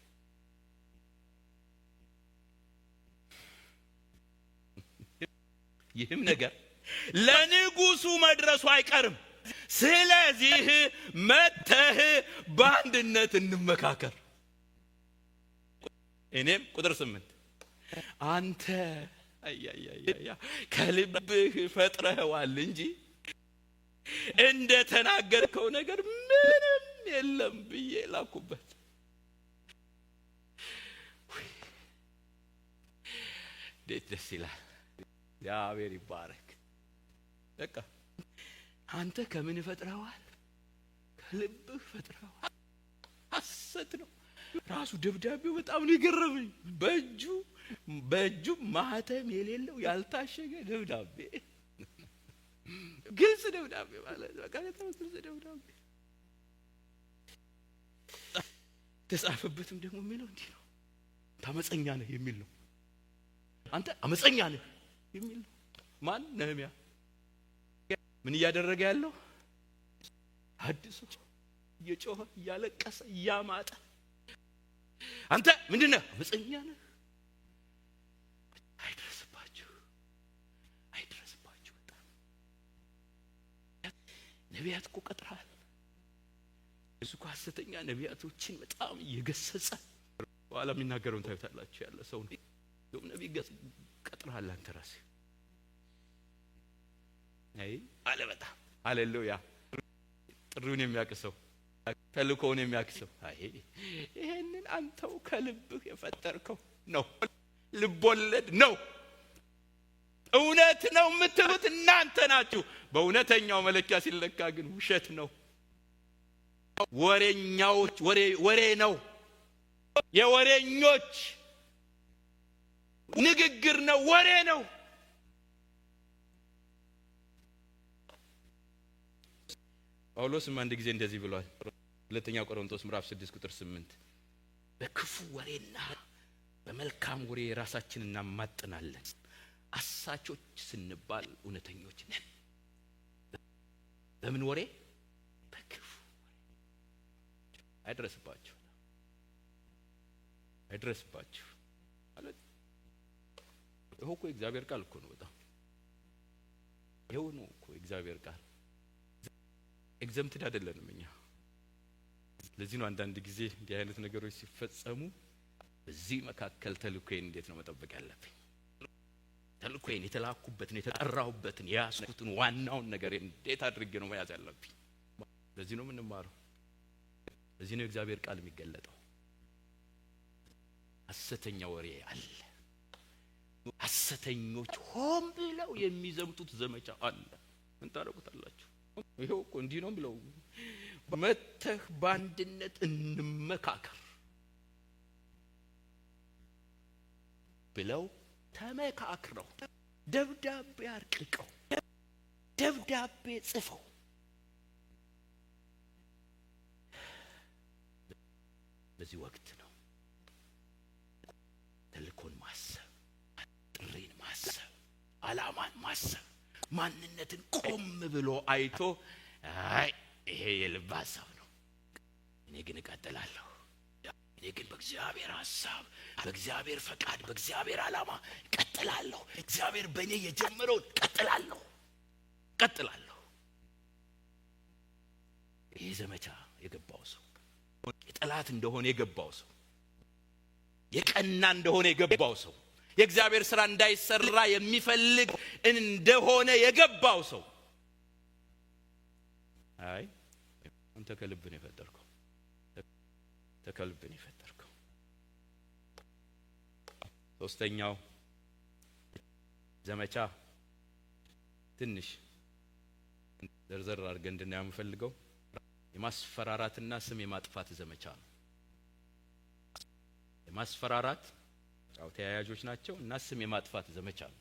Speaker 1: ይህም ነገር ለንጉሱ መድረሱ አይቀርም። ስለዚህ መተህ በአንድነት እንመካከር። እኔም ቁጥር 8 አንተ ከልብህ ፈጥረኸዋል እንጂ እንደ ተናገርከው ነገር ምንም የለም ብዬ ላኩበት። እንዴት ደስ ይላል! እግዚአብሔር ይባረክ። በቃ አንተ ከምን ፈጥረኸዋል? ከልብህ ፈጥረኸዋል። ሐሰት ነው ራሱ ደብዳቤው። በጣም ነው የገረመኝ። በእጁ ማህተም የሌለው ያልታሸገ ደብዳቤ፣ ግልጽ ደብዳቤ ማለት በቃ ግልጽ ደብዳቤ ተጻፈበትም ደግሞ የሚለው እንዲህ ነው፣ አመፀኛ ነህ የሚል ነው። አንተ አመፀኛ ነህ የሚል ነው። ማን? ነህምያ። ምን እያደረገ ያለው? አድሶ እየጮኸ እያለቀሰ እያማጠ አንተ ምንድነህ? አመፀኛ ነህ። አይድረስባችሁ። በጣም ነቢያት እኮ ቀጥረሃል። እሱ እኮ ሐሰተኛ ነቢያቶችን በጣም እየገሰጸ በኋላ የሚናገረውን ታዩታላችሁ። ያለ ሰው ነው ነቢይ ቀጥረሃል አንተ ራስህ። አይ አለ በጣም ሃሌሉያ። ጥሪውን የሚያቅሰው ተልእኮውን የሚያቅሰው አይ ይሄንን አንተው ከልብህ የፈጠርከው ነው። ልቦለድ ነው። እውነት ነው የምትሉት እናንተ ናችሁ። በእውነተኛው መለኪያ ሲለካ ግን ውሸት ነው። ወሬኛዎች ወሬ ነው። የወሬኞች ንግግር ነው። ወሬ ነው። ጳውሎስም አንድ ጊዜ እንደዚህ ብሏል። ሁለተኛ ቆሮንቶስ ምዕራፍ 6 ቁጥር 8 በክፉ ወሬና በመልካም ወሬ ራሳችንን እናማጥናለን። አሳቾች ስንባል እውነተኞች ነን። በምን ወሬ? በክፉ ወሬ። አይድረስባችሁ ማለት ይሄው እኮ እግዚአብሔር ቃል እኮ ነው። በጣም ይሄው ነው እኮ እግዚአብሔር ቃል። ኤግዘምትድ አይደለንም እኛ። ለዚህ ነው አንዳንድ ጊዜ እንዲህ አይነት ነገሮች ሲፈጸሙ በዚህ መካከል ተልኮዬን እንዴት ነው መጠበቅ ያለብኝ? ተልኮዬን የተላኩበትን የተጠራሁበትን ያስኩትን ዋናውን ነገር እንዴት አድርጌ ነው መያዝ ያለብኝ? ለዚህ ነው የምንማረው። ለዚህ ነው እግዚአብሔር ቃል የሚገለጠው። ሐሰተኛ ወሬ አለ። ሐሰተኞች ሆን ብለው የሚዘምቱት ዘመቻ አለ። ምን ታረጉታላችሁ? ይሄው እኮ እንዲህ ነው ብለው መተህ በአንድነት እንመካከር ብለው ተመካክረው ደብዳቤ አርቅቀው ደብዳቤ ጽፈው በዚህ ወቅት ነው ተልኮን ማሰብ፣ ጥሪን ማሰብ፣ ዓላማን ማሰብ፣ ማንነትን ቆም ብሎ አይቶ አይ ይሄ የልብ ሐሳብ ነው፣ እኔ ግን እቀጥላለሁ፣ እኔ ግን በእግዚአብሔር ሐሳብ፣ በእግዚአብሔር ፈቃድ፣ በእግዚአብሔር ዓላማ እቀጥላለሁ፣ እግዚአብሔር በእኔ የጀመረውን እቀጥላለሁ። ይሄ ዘመቻ የገባው ሰው የጠላት እንደሆነ የገባው ሰው የቀና እንደሆነ የገባው ሰው የእግዚአብሔር ሥራ እንዳይሰራ የሚፈልግ እንደሆነ የገባው ሰው አይ አንተ ከልብ ነው የፈጠርከው፣ ከልብ ነው የፈጠርከው። ሶስተኛው ዘመቻ ትንሽ ዘርዘር አድርገን እንድናየው የምፈልገው የማስፈራራትና ስም የማጥፋት ዘመቻ ነው። የማስፈራራት ያው ተያያዦች ናቸው እና ስም የማጥፋት ዘመቻ ነው።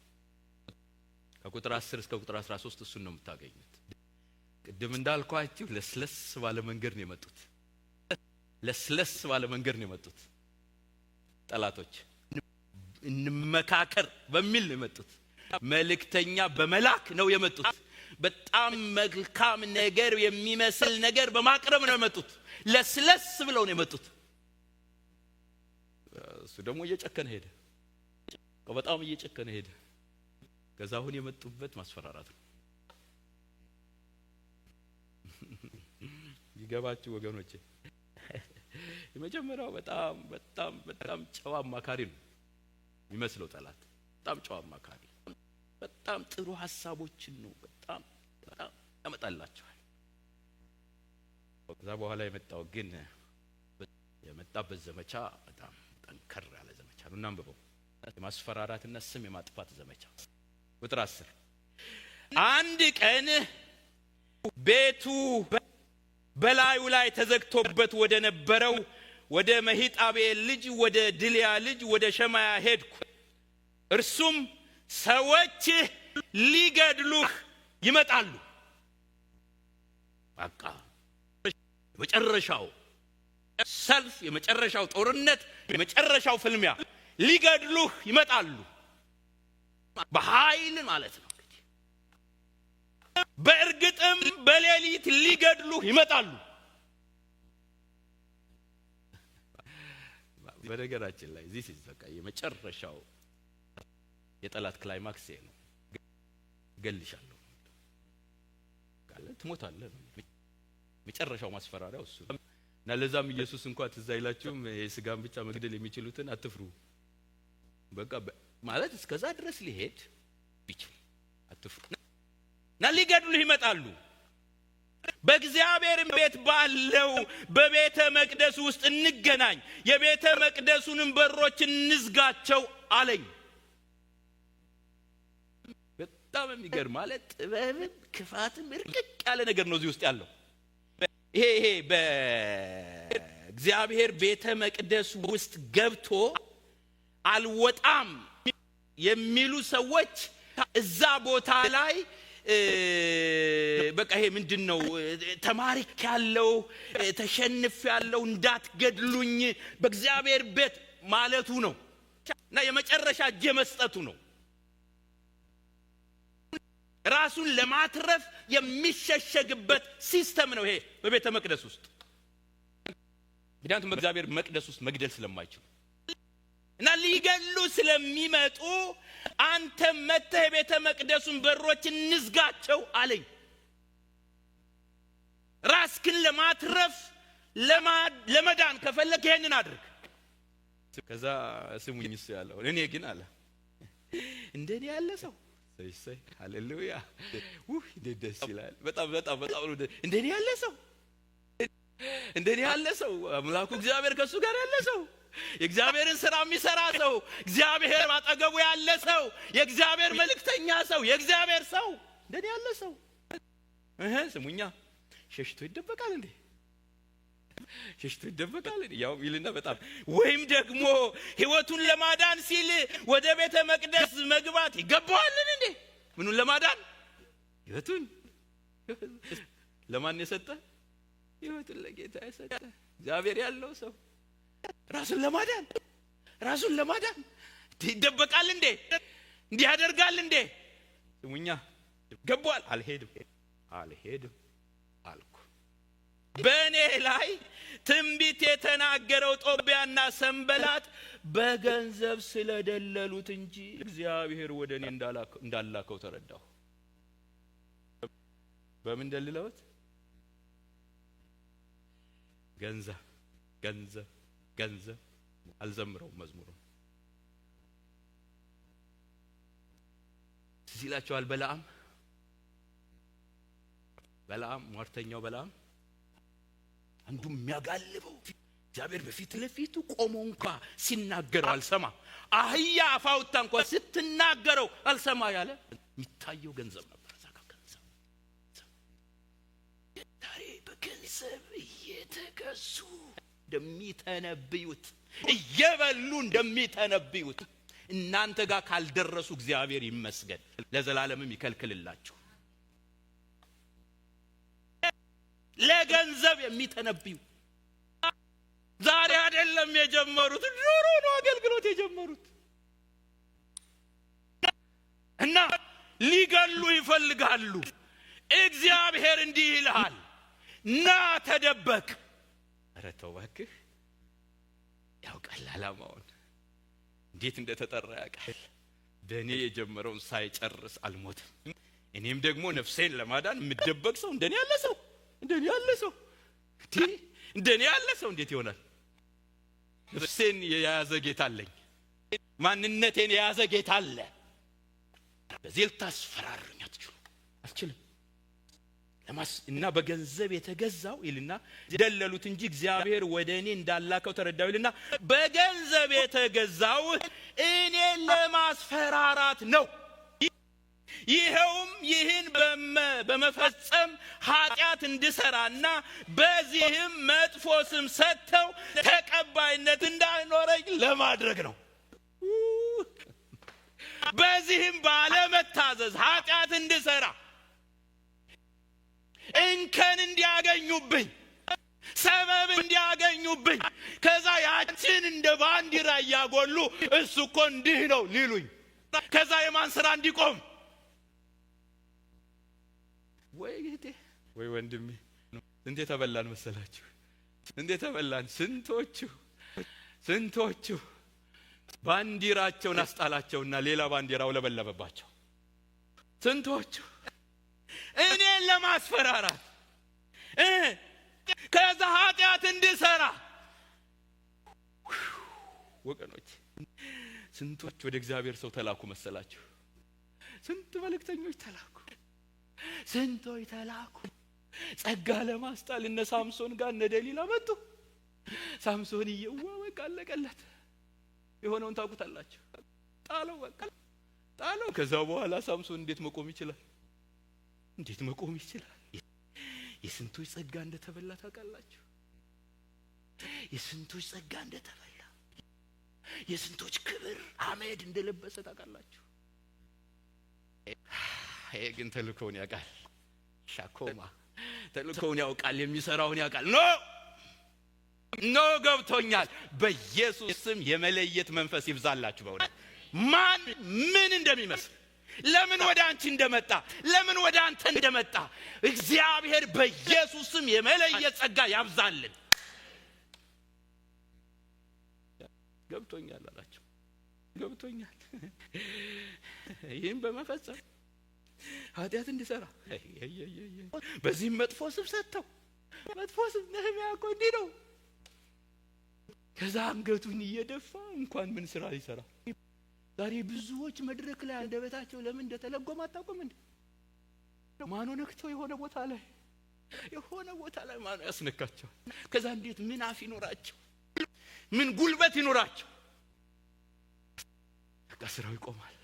Speaker 1: ከቁጥር 10 እስከ ቁጥር 13 እሱን ነው የምታገኙት። ቅድም እንዳልኳችሁ ለስለስ ባለ መንገድ ነው የመጡት። ለስለስ ባለ መንገድ ነው የመጡት ጠላቶች። እንመካከር በሚል ነው የመጡት። መልእክተኛ በመላክ ነው የመጡት። በጣም መልካም ነገር የሚመስል ነገር በማቅረብ ነው የመጡት። ለስለስ ብለው ነው የመጡት። እሱ ደግሞ እየጨከነ ሄደ። በጣም እየጨከነ ሄደ። ከዛ አሁን የመጡበት ማስፈራራት ነው። ይገባችሁ ወገኖቼ? የመጀመሪያው በጣም ጨዋ አማካሪ ነው የሚመስለው ጠላት። በጣም ጨዋ አማካሪ፣ በጣም ጥሩ ሐሳቦችን ነው በጣም ያመጣላቸዋል። ከዛ በኋላ የመጣው ግን የመጣበት ዘመቻ በጣም ጠንከር ያለ ዘመቻ ነው። እናንብበው። የማስፈራራትና ስም የማጥፋት ዘመቻ ቁጥር 10 አንድ ቀን ቤቱ በላዩ ላይ ተዘግቶበት ወደ ነበረው ወደ መሂጣቤል ልጅ ወደ ድልያ ልጅ ወደ ሸማያ ሄድኩ። እርሱም ሰዎች ሊገድሉህ ይመጣሉ። በቃ የመጨረሻው ሰልፍ፣ የመጨረሻው ጦርነት፣ የመጨረሻው ፍልሚያ ሊገድሉህ ይመጣሉ። በኃይል ማለት ነው። በእርግጥም በሌሊት ሊገድሉህ ይመጣሉ። በነገራችን ላይ ዚስ ኢዝ በቃ የመጨረሻው የጠላት ክላይማክስ ነው። ገልሻለሁ ካለ ትሞታለህ ነው መጨረሻው ማስፈራሪያው እሱ። እና ለዛም ኢየሱስ እንኳን ትዝ አይላችሁም የሥጋን ብቻ መግደል የሚችሉትን አትፍሩ በቃ ማለት እስከዛ ድረስ ሊሄድ ይችላል። አትፍሩ እና ሊገድሉህ ይመጣሉ። በእግዚአብሔር ቤት ባለው በቤተ መቅደስ ውስጥ እንገናኝ፣ የቤተ መቅደሱንም በሮች እንዝጋቸው አለኝ። በጣም የሚገርም ማለት ጥበብም ክፋትም እርቅቅ ያለ ነገር ነው እዚህ ውስጥ ያለው። ይሄ በእግዚአብሔር ቤተ መቅደስ ውስጥ ገብቶ አልወጣም የሚሉ ሰዎች እዛ ቦታ ላይ በቃ ይሄ ምንድነው ተማሪክ ያለው ተሸንፍ ያለው እንዳትገድሉኝ በእግዚአብሔር ቤት ማለቱ ነው እና የመጨረሻ እጅ መስጠቱ ነው። ራሱን ለማትረፍ የሚሸሸግበት ሲስተም ነው ይሄ በቤተ መቅደስ ውስጥ። ምክንያቱም በእግዚአብሔር መቅደስ ውስጥ መግደል ስለማይችሉ እና ሊገሉ ስለሚመጡ አንተ መተህ ቤተ መቅደሱን በሮች እንዝጋቸው አለኝ። ራስክን ለማትረፍ ለመዳን ከፈለክ ይሄንን አድርግ። ከዛ ስሙኝ እሱ ያለው እኔ ግን አለ እንደኔ ያለ ሰው ሰይ ሃሌሉያ ደስ ይላል። በጣም እንደኔ ያለ ሰው አምላኩ እግዚአብሔር ከሱ ጋር ያለ ሰው የእግዚአብሔርን ሥራ የሚሰራ ሰው እግዚአብሔር አጠገቡ ያለ ሰው የእግዚአብሔር መልእክተኛ ሰው የእግዚአብሔር ሰው እንደኔ ያለ ሰው ስሙኛ ሸሽቶ ይደበቃል እንዴ? ሸሽቶ ይደበቃል ያው ይልና በጣም ወይም ደግሞ ሕይወቱን ለማዳን ሲል ወደ ቤተ መቅደስ መግባት ይገባዋል እንዴ? ምኑን ለማዳን? ሕይወቱን ለማን የሰጠ? ሕይወቱን ለጌታ የሰጠ እግዚአብሔር ያለው ሰው ራሱን ለማዳን ይደበቃል እንዴ? እንዲህ ያደርጋል እንዴ? ስሙኛ ገባዋል። አልሄድም አልኩ። በእኔ ላይ ትንቢት የተናገረው ጦቢያና ሰንበላጥ በገንዘብ ስለደለሉት እንጂ እግዚአብሔር ወደ እኔ እንዳላከው ተረዳሁ። በምን ደልለውት? ገንዘብ አልዘምረውም መዝሙሩ ሲላቸዋል። በለዓም ሟርተኛው በለዓም አንዱ የሚያጋልበው እግዚአብሔር በፊት ለፊቱ ቆሞ እንኳን ሲናገረው አልሰማ፣ አህያ አፋውታ እንኳን ስትናገረው አልሰማ ያለ የሚታየው ገንዘብ ነበር። ገንዘብ ዛሬ በገንዘብ እየተገዙ እንደሚተነብዩት እየበሉ እንደሚተነብዩት እናንተ ጋር ካልደረሱ እግዚአብሔር ይመስገን ለዘላለምም ይከልክልላችሁ። ለገንዘብ የሚተነብዩ ዛሬ አይደለም የጀመሩት፣ ድሮ ነው አገልግሎት የጀመሩት። እና ሊገሉ ይፈልጋሉ። እግዚአብሔር እንዲህ ይልሃል፣ ና ተደበቅ። ኧረ ተው እባክህ። ያውቃል ዓላማውን እንዴት እንደተጠራ ያውቃል። በእኔ የጀመረውን ሳይጨርስ አልሞትም። እኔም ደግሞ ነፍሴን ለማዳን የምደበቅ ሰው እንደኔ ያለ ሰው እንዴት ይሆናል? ነፍሴን የያዘ ጌታ አለኝ። ማንነቴን የያዘ ጌታ አለ። በዚህ ልታስፈራሩኝ አትችልም። እና በገንዘብ የተገዛው ይልና ደለሉት እንጂ እግዚአብሔር ወደ እኔ እንዳላከው ተረዳው ይልና በገንዘብ የተገዛው እኔን ለማስፈራራት ነው። ይሄውም ይህን በመፈጸም ኃጢአት እንድሰራና በዚህም መጥፎ ስም ሰጥተው ተቀባይነት እንዳይኖረኝ ለማድረግ ነው። በዚህም ባለመታዘዝ ኃጢአት እንድሰራ እንከን እንዲያገኙብኝ ሰበብ እንዲያገኙብኝ ከዛ ያችን እንደ ባንዲራ እያጎሉ እሱ እኮ እንዲህ ነው ሊሉኝ ከዛ የማን ስራ እንዲቆም ወይ ጌቴ ወይ ወንድሜ እንዴ ተበላን መሰላችሁ? እንዴ ተበላን። ስንቶቹ ባንዲራቸውን አስጣላቸውና ሌላ ባንዲራው ለበለበባቸው። ስንቶቹ እኔን ለማስፈራራት ከዛ ኃጢአት እንድሰራ ወገኖች ስንቶች ወደ እግዚአብሔር ሰው ተላኩ መሰላችሁ? ስንት መልእክተኞች ተላኩ፣ ስንቶች ተላኩ ጸጋ ለማስጣል። እነ ሳምሶን ጋር እነ ደሊላ መጡ። ሳምሶን በቃ አለቀለት። የሆነውን ታውቁታላችሁ። ጣለው። ከዛ በኋላ ሳምሶን እንዴት መቆም ይችላል? የስንቶች ጸጋ እንደተበላ ታውቃላችሁ? የስንቶች ጸጋ እንደተበላ፣ የስንቶች ክብር አመድ እንደለበሰ ታውቃላችሁ? ይሄ ግን ተልኮውን ያውቃል። ሻኮማ ተልኮውን ያውቃል፣ የሚሰራውን ያውቃል። ኖ ገብቶኛል። በኢየሱስ ስም የመለየት መንፈስ ይብዛላችሁ። በእውነት ማን ምን እንደሚመስል፣ ለምን ወደ አንቺ እንደመጣ፣ ለምን ወደ አንተ እንደመጣ እግዚአብሔር በኢየሱስ ስም የመለየት ጸጋ ያብዛልን። ገብቶኛል አላቸው። ገብቶኛል። ይህን በመፈጸም ኃጢአት እንዲሰራ በዚህ መጥፎ ስም ሰጥተው መጥፎ ስም ነህምያ እኮ እንዲህ ነው። ከዛ አንገቱን እየደፋ እንኳን ምን ስራ ሊሰራ። ዛሬ ብዙዎች መድረክ ላይ አንደበታቸው ለምን እንደተለጎመ አታውቁም እንዴ? ማኑ ነክቶ የሆነ ቦታ ላይ ማኑ ያስነካቸው። ከዛ እንዴት ምን አፍ ይኖራቸው፣ ምን ጉልበት ይኖራቸው? በቃ ስራው ይቆማል፣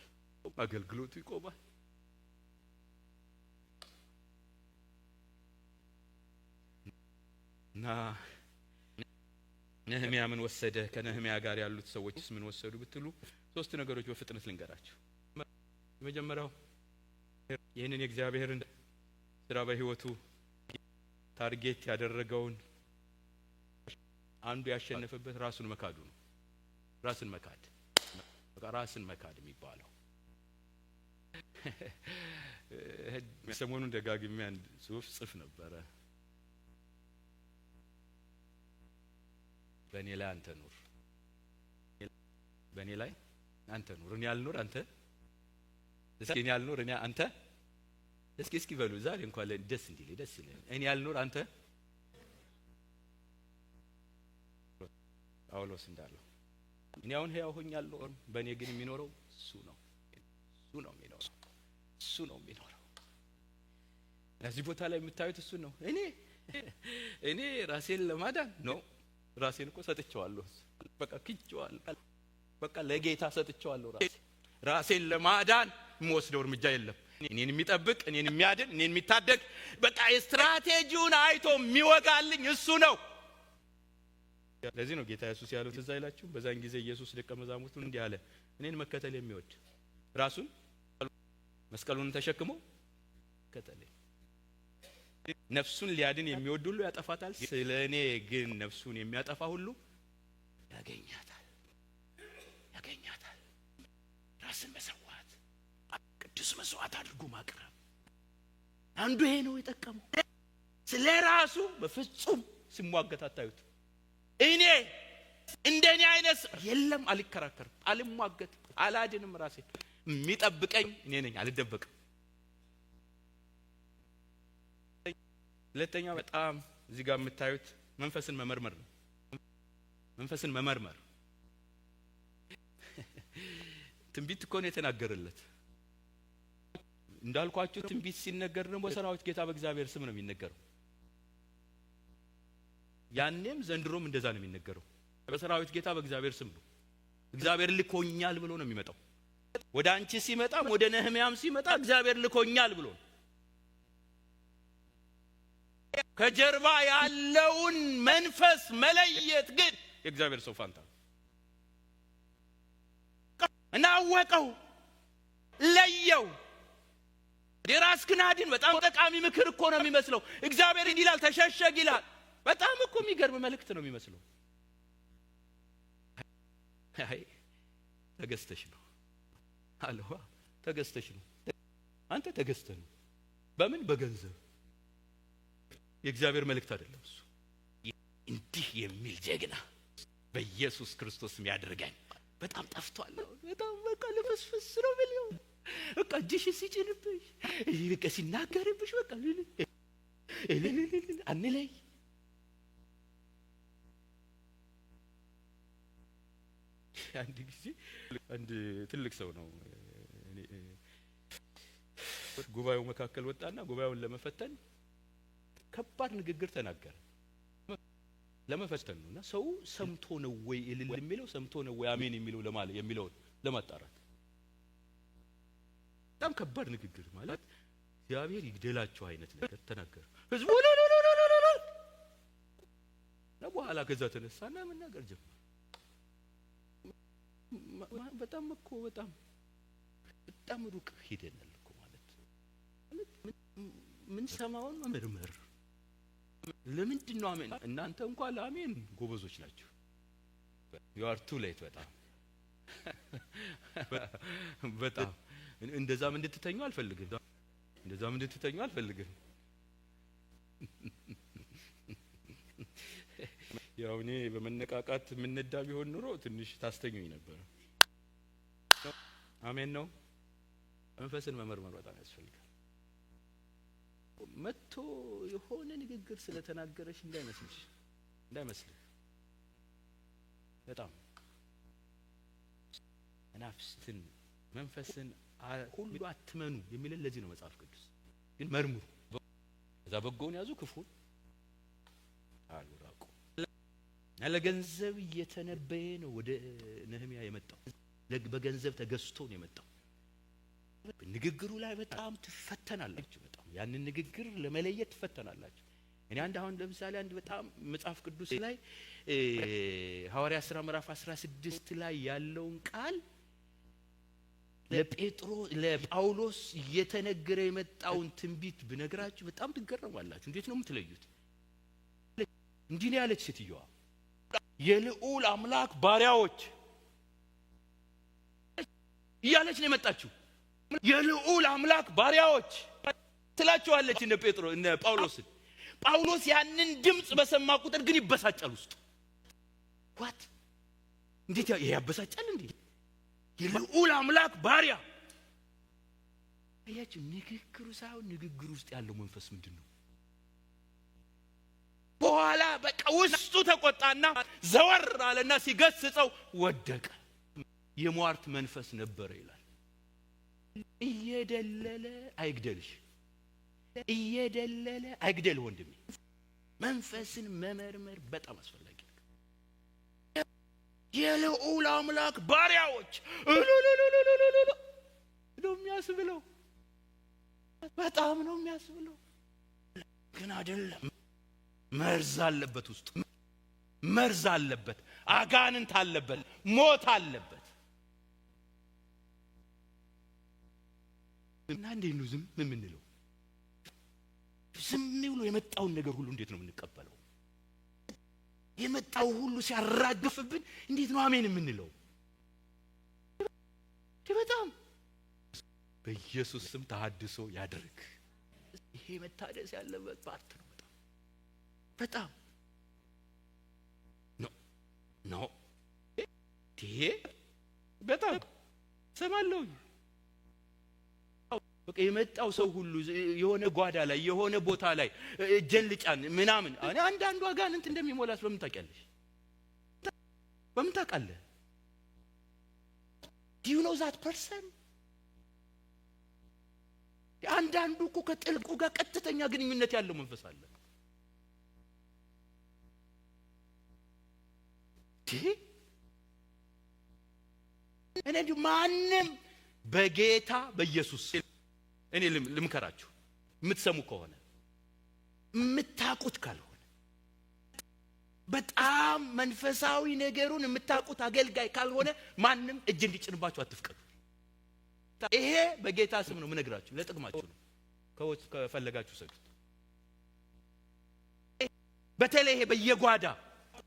Speaker 1: አገልግሎቱ ይቆማል። እና ነህምያ ምን ወሰደ? ከነህምያ ጋር ያሉት ሰዎችስ ምን ወሰዱ ብትሉ 3 ነገሮች በፍጥነት ልንገራችሁ። የመጀመሪያው ይህንን የእግዚአብሔርን ስራ በህይወቱ ታርጌት ያደረገውን አንዱ ያሸነፈበት ራሱን መካዱ ነው። ራስን መካድ የሚባለው ሰሞኑን ደጋግሜ አንድ ጽሁፍ ጽፍ ነበረ። በእኔ ላይ አንተ ኑር፣ በእኔ ላይ አንተ ኑር፣ እኔ አልኑር አንተ እስኪ እኔ አልኑር እኔ አንተ እስኪ በሉ ዛሬ እንኳን ደስ እንዲል እኔ አልኑር አንተ። ጳውሎስ እንዳለው እኔ አሁን ሕያው ሆኛለሁ፣ በእኔ ግን የሚኖረው እሱ ነው የሚኖረው። እዚህ ቦታ ላይ የምታዩት እሱ ነው። እኔ ራሴን ለማዳን ነው። ራሴን እኮ ሰጥቼዋለሁ። በቃ ክጄዋለሁ። በቃ ለጌታ ሰጥቼዋለሁ። ራሴን ለማዳን የምወስደው እርምጃ የለም። እኔን የሚጠብቅ፣ እኔን የሚያድን፣ እኔን የሚታደግ በቃ ስትራቴጂውን አይቶ የሚወጋልኝ እሱ ነው። ለዚህ ነው ጌታ ኢየሱስ ያለው ትዝ አይላችሁ? በዛን ጊዜ ኢየሱስ ደቀ መዛሙርቱን እንዲህ አለ፣ እኔን መከተል የሚወድ ራሱን መስቀሉን ተሸክሞ ከተለኝ ነፍሱን ሊያድን የሚወድ ሁሉ ያጠፋታል። ስለኔ ግን ነፍሱን የሚያጠፋ ሁሉ ያገኛታል። ራስን መሰዋት፣ ቅዱስ መስዋዕት አድርጎ ማቅረብ አንዱ ይሄ ነው የጠቀመው። ስለ ራሱ በፍጹም ሲሟገት አታዩት። እኔ እንደኔ አይነት የለም፣ አልከራከርም፣ አልሟገትም፣ አላድንም። ራሴን የሚጠብቀኝ እኔ ነኝ፣ አልደበቅም። ሁለተኛው በጣም እዚህ ጋር የምታዩት መንፈስን መመርመር ነው። መንፈስን መመርመር ትንቢት እኮ ነው የተናገረለት። እንዳልኳችሁ ትንቢት ሲነገር ደግሞ በሰራዊት ጌታ በእግዚአብሔር ስም ነው የሚነገረው። ያኔም ዘንድሮም እንደዛ ነው የሚነገረው። በሰራዊት ጌታ በእግዚአብሔር ስም ነው። እግዚአብሔር ልኮኛል ብሎ ነው የሚመጣው። ወደ አንቺ ሲመጣም ወደ ነህምያም ሲመጣ እግዚአብሔር ልኮኛል ብሎ ነው። ከጀርባ ያለውን መንፈስ መለየት ግን የእግዚአብሔር ሰው ፋንታ ነው። እና አወቀው፣ ለየው። የራስህን አድን በጣም ጠቃሚ ምክር እኮ ነው የሚመስለው። እግዚአብሔር እንዲህ ይላል ተሸሸግ ይላል። በጣም እኮ የሚገርም መልእክት ነው የሚመስለው። አይ ተገዝተሽ ነው አለዋ፣ ተገዝተሽ ነው አንተ፣ ተገዝተህ ነው። በምን? በገንዘብ። የእግዚአብሔር መልእክት አይደለም እሱ። እንዲህ የሚል ጀግና በኢየሱስ ክርስቶስ ያድርገን። በጣም ጠፍቷል። በጣም በቃ ለፈስፈስ ነው በለው። በቃ እጅሽ ሲጭንብሽ፣ በቃ ሲናገርብሽ፣ በቃ አንለይ። አንድ ጊዜ አንድ ትልቅ ሰው ነው ጉባኤው መካከል ወጣና ጉባኤውን ለመፈተን ከባድ ንግግር ተናገረ። ለመፈተን ነውና ሰው ሰምቶ ነው ወይ እልል የሚለው፣ ሰምቶ ነው ወይ አሜን የሚለው የሚለውን ለማጣራት በጣም ከባድ ንግግር ማለት እግዚአብሔር ይግደላቸው አይነት ነገር ተናገረ። ህዝቡ ለበኋላ ከዛ ተነሳና መናገር ጀመረ። በጣም እኮ በጣም ሩቅ ሄደናል እኮ ማለት ምን ሰማውን መመርመር። ለምንድን ነው አሜን? እናንተ እንኳን ለአሜን ጎበዞች ናችሁ። you are too late። በጣም እንደዛም እንድትተኙ አልፈልግም። ያው እኔ በመነቃቃት የምነዳ ቢሆን ኑሮ ትንሽ ታስተኙኝ ነበር። አሜን ነው። መንፈስን መመርመር በጣም ያስፈልጋል። መጥቶ የሆነ ንግግር ስለተናገረሽ እንዳይመስልሽ በጣም ነፍስን መንፈስን ሁሉ አትመኑ የሚለን ለዚህ ነው መጽሐፍ ቅዱስ። ግን መርምሩ፣ እዛ በጎውን ያዙ፣ ክፉን አልራቁ። ለገንዘብ እየተነበየ ነው ወደ ነህምያ የመጣው። በገንዘብ ተገዝቶ ነው የመጣው። ንግግሩ ላይ በጣም ትፈተናላችሁ። በጣም ያንን ንግግር ለመለየት ትፈተናላችሁ። እኔ አሁን ለምሳሌ በጣም መጽሐፍ ቅዱስ ላይ ሐዋርያት ሥራ ምዕራፍ 16 ላይ ያለውን ቃል ለጳውሎስ እየተነገረ የመጣውን ትንቢት ብነግራችሁ በጣም ትገረማላችሁ። እንዴት ነው የምትለዩት? እንዲህ ነው ያለች ሴትዮዋ፣ የልዑል አምላክ ባሪያዎች እያለች ነው የመጣችው። የልዑል አምላክ ባሪያዎች ትላቸዋለች እነ ጳውሎስን። ጳውሎስ ያንን ድምጽ በሰማ ቁጥር ግን ይበሳጫል ውስጡ። ዋት እንዴት ያበሳጫል እንዴ? የልዑል አምላክ ባሪያ አያችሁ። ንግግሩ ሳይሆን ንግግሩ ውስጥ ያለው መንፈስ ምንድነው? በኋላ በቃ ውስጡ ተቆጣና ዘወር አለና ሲገስጸው ወደቀ። የሟርት መንፈስ ነበረ ይላል። እየደለለ አይግደልሽ፣ እየደለለ አይግደል ወንድሜ። መንፈስን መመርመር በጣም አስፈላጊ ነው። የልዑል አምላክ ባሪያዎች ነው የሚያስብለው። በጣም ነው የሚያስብለው። ግን አይደለም። መርዝ አለበት ውስጥ፣ መርዝ አለበት፣ አጋንንት አለበት፣ ሞት አለበት። እና እንዴት ነው ዝም የምንለው? ዝም ብሎ የመጣውን ነገር ሁሉ እንዴት ነው የምንቀበለው? የመጣው ሁሉ ሲያራግፍብን እንዴት ነው አሜን የምንለው? በጣም በኢየሱስ ስም ተሐድሶ ያድርግ። ይሄ መታደስ ያለበት ፓርት ነው። በጣም ነው ይሄ በጣም ሰማለሁ። በቃ የመጣው ሰው ሁሉ የሆነ ጓዳ ላይ የሆነ ቦታ ላይ እጀን ልጫን ምናምን አንዳንዱ አጋንንት እንደሚሞላስ በምን ታውቂያለሽ? በምን ታውቃለህ? do you know that person? አንዳንዱ እኮ ከጥልቁ ጋር ቀጥተኛ ግንኙነት ያለው መንፈስ አለ። እኔ ማንም በጌታ በኢየሱስ እኔ ልምከራችሁ፣ የምትሰሙ ከሆነ የምታውቁት ካልሆነ በጣም መንፈሳዊ ነገሩን የምታውቁት አገልጋይ ካልሆነ ማንም እጅ እንዲጭንባችሁ አትፍቀዱ። ይሄ በጌታ ስም ነው የምነግራችሁ፣ ለጥቅማችሁ ነው። ከፈለጋችሁ ሰዱት። በተለይ ይሄ በየጓዳ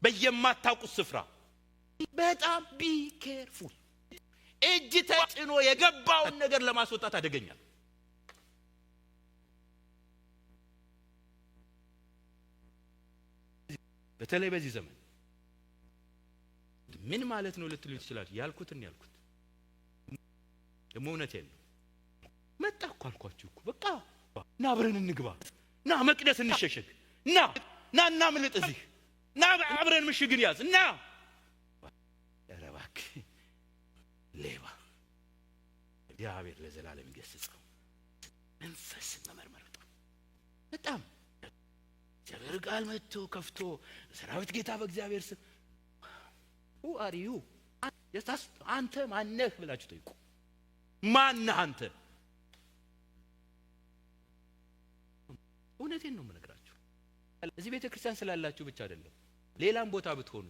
Speaker 1: በየማታውቁት ስፍራ በጣም ቢ ኬርፉል። እጅ ተጭኖ የገባውን ነገር ለማስወጣት አደገኛ። በተለይ በዚህ ዘመን ምን ማለት ነው ልትሉ ይችላል። ያልኩትን ደግሞ እውነት የለም። መጣ እኮ አልኳችሁ እኮ በቃ ና አብረን እንግባ፣ ና መቅደስ እንሸሸግ፣ ና ምልጥ እዚህ ና አብረን ምሽግን ያዝ ና። ኧረ እባክህ ሌባ እግዚአብሔር ለዘላለም ይገስጸው። መንፈስን መመርመር በጣም እግዚአብሔር ቃል መጥቶ ከፍቶ ሰራዊት ጌታ በእግዚአብሔር ስም who are you አንተ ማነህ ብላችሁ ጠይቁ። ማነህ አንተ? እውነቴን ነው የምነግራችሁ። እዚህ ቤተ ክርስቲያን ስላላችሁ ብቻ አይደለም፣ ሌላም ቦታ ብትሆኑ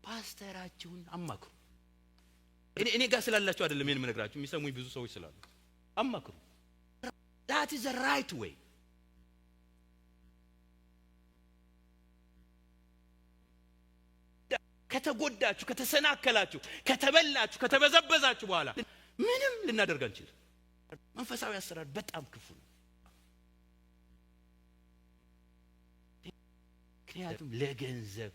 Speaker 1: ፓስተራችሁን አማክሩ። እኔ ጋር ስላላችሁ አይደለም ይሄን የምነግራችሁ፣ የሚሰሙኝ ብዙ ሰዎች ስላሉ አማክሩ። that is the right way። ከተጎዳችሁ፣ ከተሰናከላችሁ፣ ከተበላችሁ፣ ከተበዘበዛችሁ በኋላ ምንም ልናደርግ አንችልም። መንፈሳዊ አሰራር በጣም ክፉ ነው። ምክንያቱም ለገንዘብ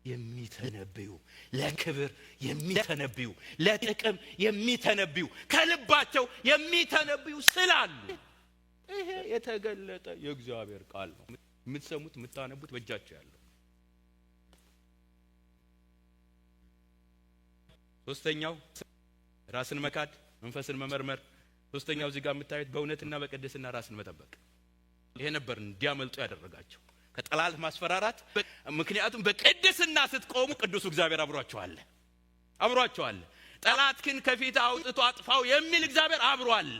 Speaker 1: የሚተነብዩ ለክብር የሚተነብዩ ለጥቅም የሚተነብዩ ከልባቸው የሚተነብዩ ስላሉ ይሄ የተገለጠ የእግዚአብሔር ቃል ነው። የምትሰሙት የምታነቡት በእጃቸው ያለው። ሶስተኛው ራስን መካድ፣ መንፈስን መመርመር። ሶስተኛው እዚህ ጋር የምታዩት በእውነትና በቅድስና ራስን መጠበቅ። ይሄ ነበር እንዲያመልጡ ያደረጋቸው ከጠላት ማስፈራራት። ምክንያቱም በቅድስና ስትቆሙ ቅዱሱ እግዚአብሔር አብሯቸው አለ። ጠላት ግን ከፊት አውጥቶ አጥፋው የሚል እግዚአብሔር አብሮ አለ።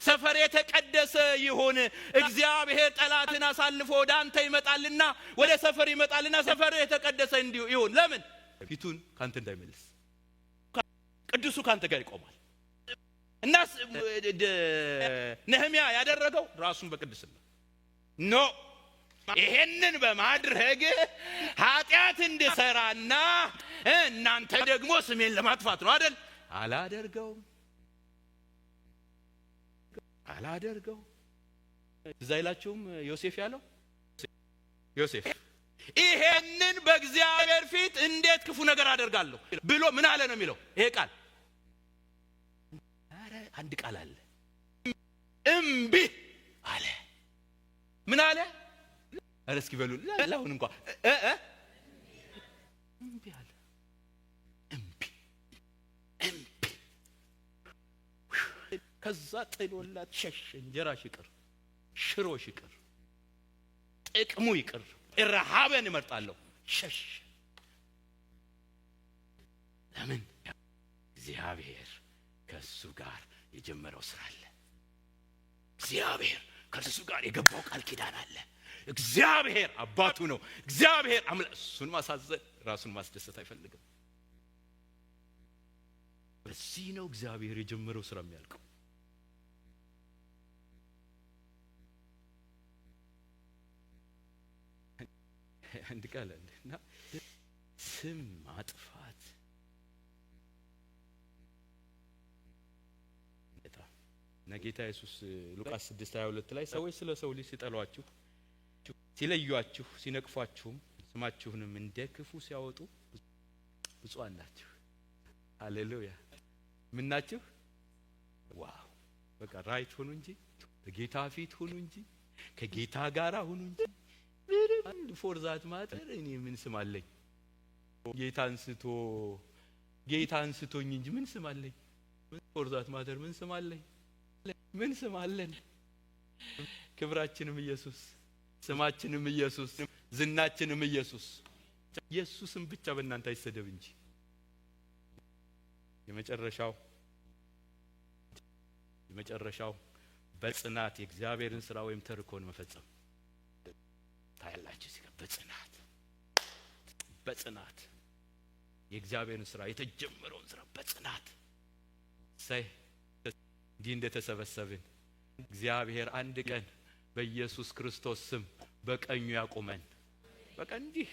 Speaker 1: ሰፈር የተቀደሰ ይሁን። እግዚአብሔር ጠላትን አሳልፎ ወደ አንተ ይመጣልና ወደ ሰፈር ይመጣልና ሰፈር የተቀደሰ ይሁን። ለምን? ፊቱን ካንተ እንዳይመልስ ቅዱሱ ካንተ ጋር ይቆማል። እና ነህምያ ያደረገው ራሱን በቅድስና ኖ ይሄንን በማድረግ ኃጢአት እንድሰራና እናንተ ደግሞ ስሜን ለማጥፋት ነው አይደል? አላደርገው። እዛ ይላችሁም ዮሴፍ ያለው ዮሴፍ ይሄንን በእግዚአብሔር ፊት እንዴት ክፉ ነገር አደርጋለሁ ብሎ ምን አለ ነው የሚለው ይሄ ቃል። አረ አንድ ቃል አለ፣ እምቢ አለ። ምን አለ? አረ እስኪ በሉ ለአሁን እንኳን እምቢ አለ። እምቢ ከዛ ጥሎላት ሸሽ። እንጀራሽ ይቅር፣ ሽሮሽ ይቅር፣ ጥቅሙ ይቅር፣ ረሃብን እመርጣለሁ፣ ሸሽ። ለምን? እግዚአብሔር ከሱ ጋር የጀመረው ስራ አለ። እግዚአብሔር ከሱ ጋር የገባው ቃል ኪዳን አለ። እግዚአብሔር አባቱ ነው። እግዚአብሔር እሱን ማሳዘን ራሱን ማስደሰት አይፈልግም። በዚህ ነው እግዚአብሔር የጀመረው ስራ የሚያልቀው። አንድ ቃል አለና ስም ማጥፋት ጌታ ኢየሱስ ሉቃስ 6:22 ላይ ሰዎች ስለ ሰው ልጅ ሲጠሏችሁ፣ ሲለዩአችሁ፣ ሲነቅፏችሁም ስማችሁንም እንደ ክፉ ሲያወጡ ብፁዓን ናችሁ። ሃሌሉያ! ምን ናችሁ? ዋው! በቃ ራይት ሁኑ እንጂ በጌታ ፊት ሁኑ እንጂ ከጌታ ጋር ሁኑ እንጂ ፎር ዛት ማተር እኔ ምን ስም አለኝ? ጌታ አንስቶኝ እንጂ ምን ስም አለኝ? ፎር ዛት ማተር ምን ስም አለኝ? ምን ስም አለን? ክብራችንም ኢየሱስ፣ ስማችንም ኢየሱስ፣ ዝናችንም ኢየሱስ። ኢየሱስም ብቻ በእናንተ አይሰደብ እንጂ። የመጨረሻው በጽናት የእግዚአብሔርን ስራ ወይም ተርኮን መፈጸም። ታያላችሁ እዚህ ጋር በጽናት የእግዚአብሔርን ስራ የተጀመረውን ስራ በጽናት እንዲህ እንደተሰበሰብን እግዚአብሔር አንድ ቀን በኢየሱስ ክርስቶስ ስም በቀኙ ያቆመን። በቃ እንዲህ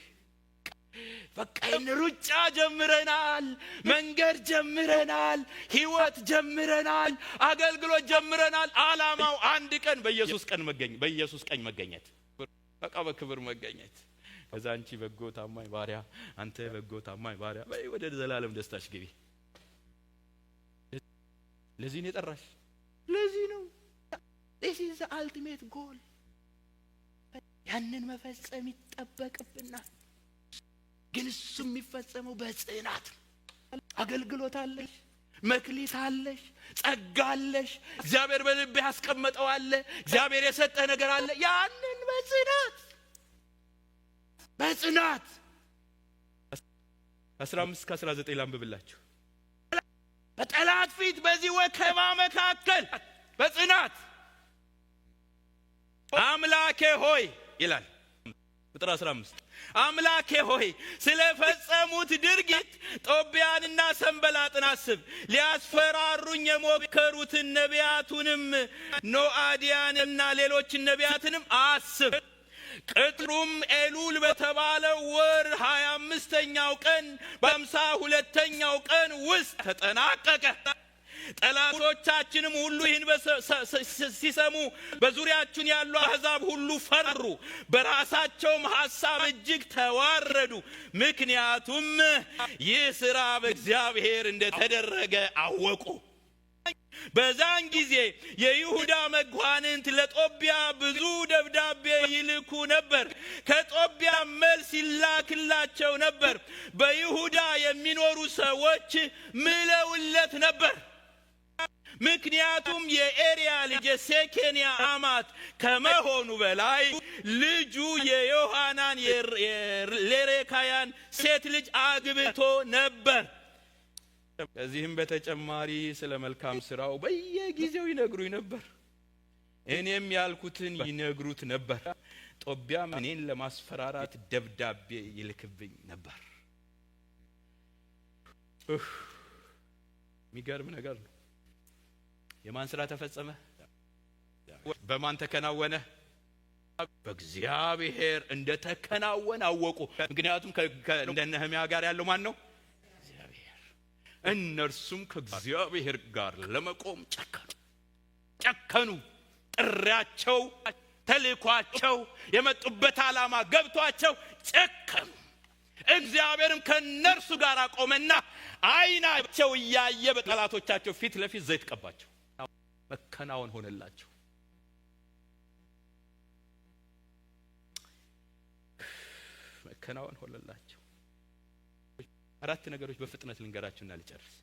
Speaker 1: በቃ ሩጫ ጀምረናል፣ መንገድ ጀምረናል፣ ህይወት ጀምረናል፣ አገልግሎት ጀምረናል። ዓላማው አንድ ቀን በኢየሱስ ቀኝ መገኘት፣ በቃ በክብር መገኘት። ከዛ አንቺ በጎ ታማኝ ባሪያ፣ አንተ በጎ ታማኝ ባሪያ በይ ወደ ዘላለም ደስታሽ ግቢ። ለዚህ ነው የጠራሽ። ለዚህ ነው this is the ultimate goal። ያንን መፈጸም ይጠበቅብናል። ግን እሱ የሚፈጸመው በጽናት። አገልግሎት አለሽ፣ መክሊት አለሽ፣ ጸጋ አለሽ፣ እግዚአብሔር በልብህ ያስቀመጠው አለ፣ እግዚአብሔር የሰጠህ ነገር አለ። ያንን በጽናት 15-19 ላንብብላችሁ። በጠላት ፊት በዚህ ወከባ መካከል በጽናት አምላኬ ሆይ ይላል ቁጥር 15 አምላኬ ሆይ ስለፈጸሙት ድርጊት ጦቢያንና ሰንበላጥን አስብ። ሊያስፈራሩኝ የሞከሩትን ነቢያቱንም ኖአዲያንና ሌሎችን ነቢያትንም አስብ። ቅጥሩም ኤሉል በተባለው ወር 25ኛው ቀን በ52ኛው ቀን ውስጥ ተጠናቀቀ። ጠላቶቻችንም ሁሉ ይህን ሲሰሙ በዙሪያችን ያሉ አሕዛብ ሁሉ ፈሩ፣ በራሳቸውም ሐሳብ እጅግ ተዋረዱ። ምክንያቱም ይህ ሥራ በእግዚአብሔር እንደተደረገ አወቁ። በዛን ጊዜ የይሁዳ መኳንንት ለጦቢያ ብዙ ደብዳቤ ይልኩ ነበር። ከጦቢያ መልስ ይላክላቸው ነበር። በይሁዳ የሚኖሩ ሰዎች ምለውለት ነበር። ምክንያቱም የኤርያ ልጅ የሴኬንያ አማት ከመሆኑ በላይ ልጁ የዮሐናን የሌሬካያን ሴት ልጅ አግብቶ ነበር። ከዚህም በተጨማሪ ስለ መልካም ስራው በየጊዜው ይነግሩኝ ነበር። እኔም ያልኩትን ይነግሩት ነበር። ጦቢያም እኔን ለማስፈራራት ደብዳቤ ይልክብኝ ነበር። የሚገርም ነገር ነው። የማን ስራ ተፈጸመ? በማን ተከናወነ? በእግዚአብሔር እንደተከናወነ አወቁ። ምክንያቱም ከነህምያ ጋር ያለው ማን ነው? እነርሱም ከእግዚአብሔር ጋር ለመቆም ጨከኑ። ጥሪያቸው፣ ተልእኳቸው፣ የመጡበት ዓላማ ገብቷቸው ጨከኑ። እግዚአብሔርም ከእነርሱ ጋር ቆመና ዓይናቸው እያየ በጠላቶቻቸው ፊት ለፊት ዘይት ቀባቸው። መከናወን ሆነላቸው። መከናወን ሆነላቸው። አራት ነገሮች በፍጥነት ልንገራችሁና ልጨርስ።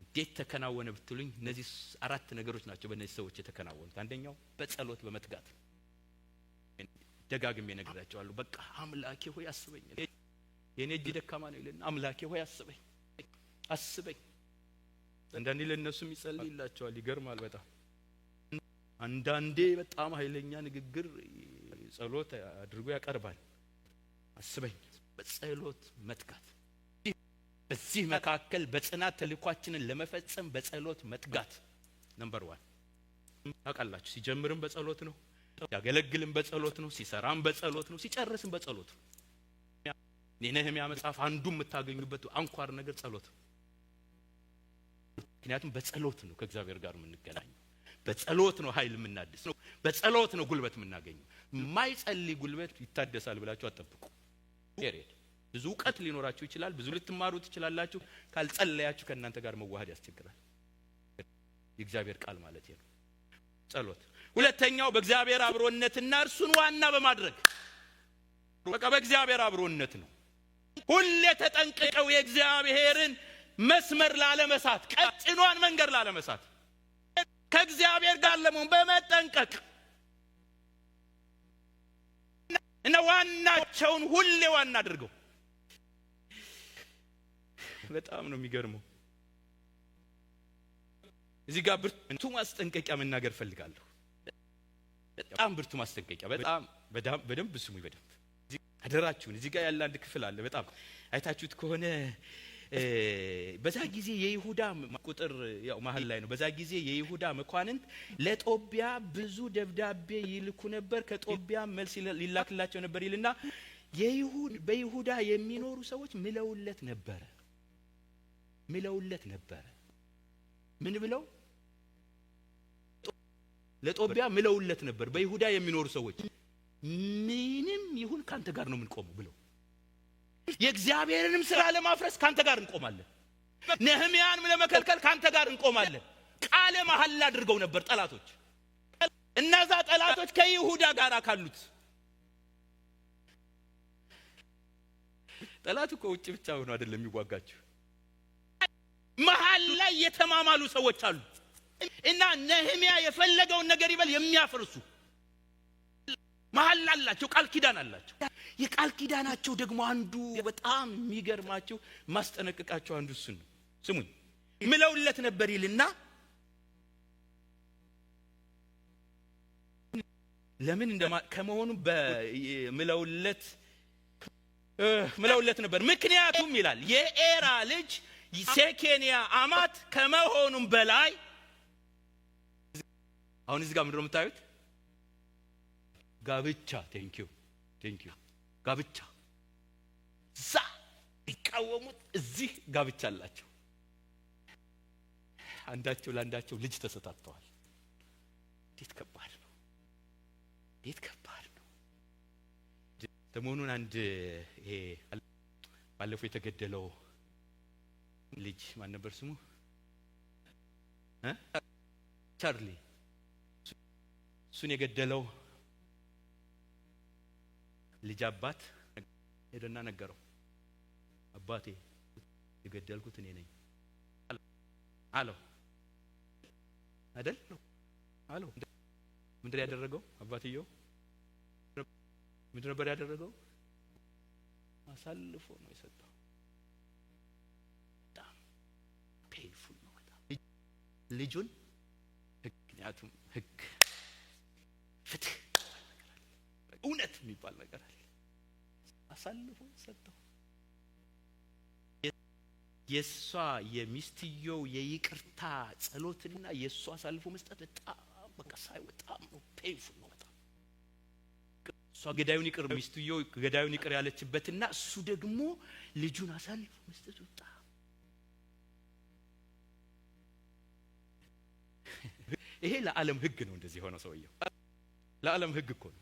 Speaker 1: እንዴት ተከናወነ ብትሉኝ እነዚህ አራት ነገሮች ናቸው በእነዚህ ሰዎች የተከናወኑት። አንደኛው በጸሎት በመትጋት ደጋግሜ ነግራቸዋለሁ። በቃ አምላኬ ሆይ አስበኝ፣ የኔ እጅ ደካማ ነው ይልና አምላኬ ሆይ አስበኝ አስበኝ። አንዳንዴ ለነሱም ይጸልይላቸዋል። ይገርማል በጣም። አንዳንዴ በጣም ኃይለኛ ንግግር ጸሎት አድርጎ ያቀርባል። አስበኝ፣ በጸሎት መትጋት። በዚህ መካከል በጽናት ተልኳችንን ለመፈጸም በጸሎት መትጋት ነምበር 1። ታውቃላችሁ፣ ሲጀምርም በጸሎት ነው፣ ሲያገለግልም በጸሎት ነው፣ ሲሰራም በጸሎት ነው፣ ሲጨርስም በጸሎት ነው። የነህምያ መጽሐፍ አንዱ የምታገኙበት አንኳር ነገር ጸሎት ነው። ምክንያቱም በጸሎት ነው ከእግዚአብሔር ጋር የምንገናኘው። በጸሎት ነው ኃይል የምናድሰው። በጸሎት ነው ጉልበት የምናገኘው። የማይጸልይ ጉልበት ይታደሳል ብላችሁ አትጠብቁ። ብዙ እውቀት ሊኖራችሁ ይችላል፣ ብዙ ልትማሩ ትችላላችሁ። ካልጸለያችሁ ከእናንተ ጋር መዋሃድ ያስቸግራል። የእግዚአብሔር ቃል ማለት ነው ጸሎት። ሁለተኛው በእግዚአብሔር አብሮነትና እርሱን ዋና በማድረግ በቃ በእግዚአብሔር አብሮነት ነው። ሁሌ ተጠንቅቀው የእግዚአብሔርን መስመር ላለመሳት፣ ቀጭኗን መንገድ ላለመሳት ከእግዚአብሔር ጋር ለመሆን በመጠንቀቅ እና ዋናቸውን ሁሌ ዋና አድርገው። በጣም ነው የሚገርመው። እዚህ ጋር ብርቱ ማስጠንቀቂያ መናገር ፈልጋለሁ። በጣም ብርቱ ማስጠንቀቂያ። በደንብ ስሙኝ በደንብ አደራችሁን። እዚህ ጋር ያለ አንድ ክፍል አለ። በጣም አይታችሁት ከሆነ በዛ ጊዜ የይሁዳ ቁጥር ያው መሃል ላይ ነው። በዛ ጊዜ የይሁዳ መኳንንት ለጦቢያ ብዙ ደብዳቤ ይልኩ ነበር፣ ከጦቢያ መልስ ሊላክላቸው ነበር ይልና በይሁዳ የሚኖሩ ሰዎች ምለውለት ነበር። ምን ብለው? ለጦቢያ ምለውለት ነበር። በይሁዳ የሚኖሩ ሰዎች ምንም ይሁን ካንተ ጋር ነው የምንቆመው ብለው የእግዚአብሔርንም ስራ ለማፍረስ ካንተ ጋር እንቆማለን፣ ነህምያንም ለመከልከል ካንተ ጋር እንቆማለን ቃለ መሐላ አድርገው ነበር ጠላቶች። እነዛ ጠላቶች ከይሁዳ ጋር ካሉት ጠላት እኮ ውጭ ብቻ ሆኖ አይደለም የሚዋጋቸው፣ መሐል ላይ የተማማሉ ሰዎች አሉ። እና ነህምያ የፈለገውን ነገር ይበል የሚያፈርሱ መሐል አላቸው፣ ቃል ኪዳን አላቸው። የቃል ኪዳናቸው ደግሞ አንዱ በጣም የሚገርማቸው ማስጠነቀቃቸው አንዱ እሱ ነው። ስሙኝ፣ ምለውለት ነበር ይልና ለምን ከመሆኑ ምለውለት ነበር። ምክንያቱም ይላል የኤራ ልጅ ሴኬንያ አማት ከመሆኑም በላይ። አሁን እዚህ ጋር ምንድነው የምታዩት? ጋብቻ። ቴንኪዩ ጋብቻ። ዛ ይቃወሙት፣ እዚህ ጋብቻ አላቸው። አንዳቸው ለአንዳቸው ልጅ ተሰጣጥተዋል። እንዴት ከባድ ነው! እንዴት ከባድ ነው! ሰሞኑን አንድ ይሄ ባለፈው የተገደለው ልጅ ማን ነበር ስሙ? ቻርሊ። እሱን የገደለው ልጅ አባት ሄደና ነገረው። አባቴ የገደልኩት እኔ ነኝ አለው። አይደል አለው። ምንድነው ያደረገው? አባትየው ምንድነው ያደረገው? አሳልፎ ነው የሰጠው። በጣም ፔንፉል ነው በጣም ልጁን። ምክንያቱም ህግ፣ ፍትህ፣ እውነት የሚባል ነገር አለ። አሳልፎ ሰጠው። የሷ የሚስትየው የይቅርታ ጸሎትና የሷ አሳልፎ መስጠት በጣም በቃ በጣም ነው ፔንፉል ነው በጣም። እሷ ገዳዩን ይቅር ሚስትየው ገዳዩን ይቅር ያለችበትና እሱ ደግሞ ልጁን አሳልፎ መስጠት በጣም ይሄ ለዓለም ህግ ነው እንደዚህ ሆነ ሰውየው። ለዓለም ህግ እኮ ነው።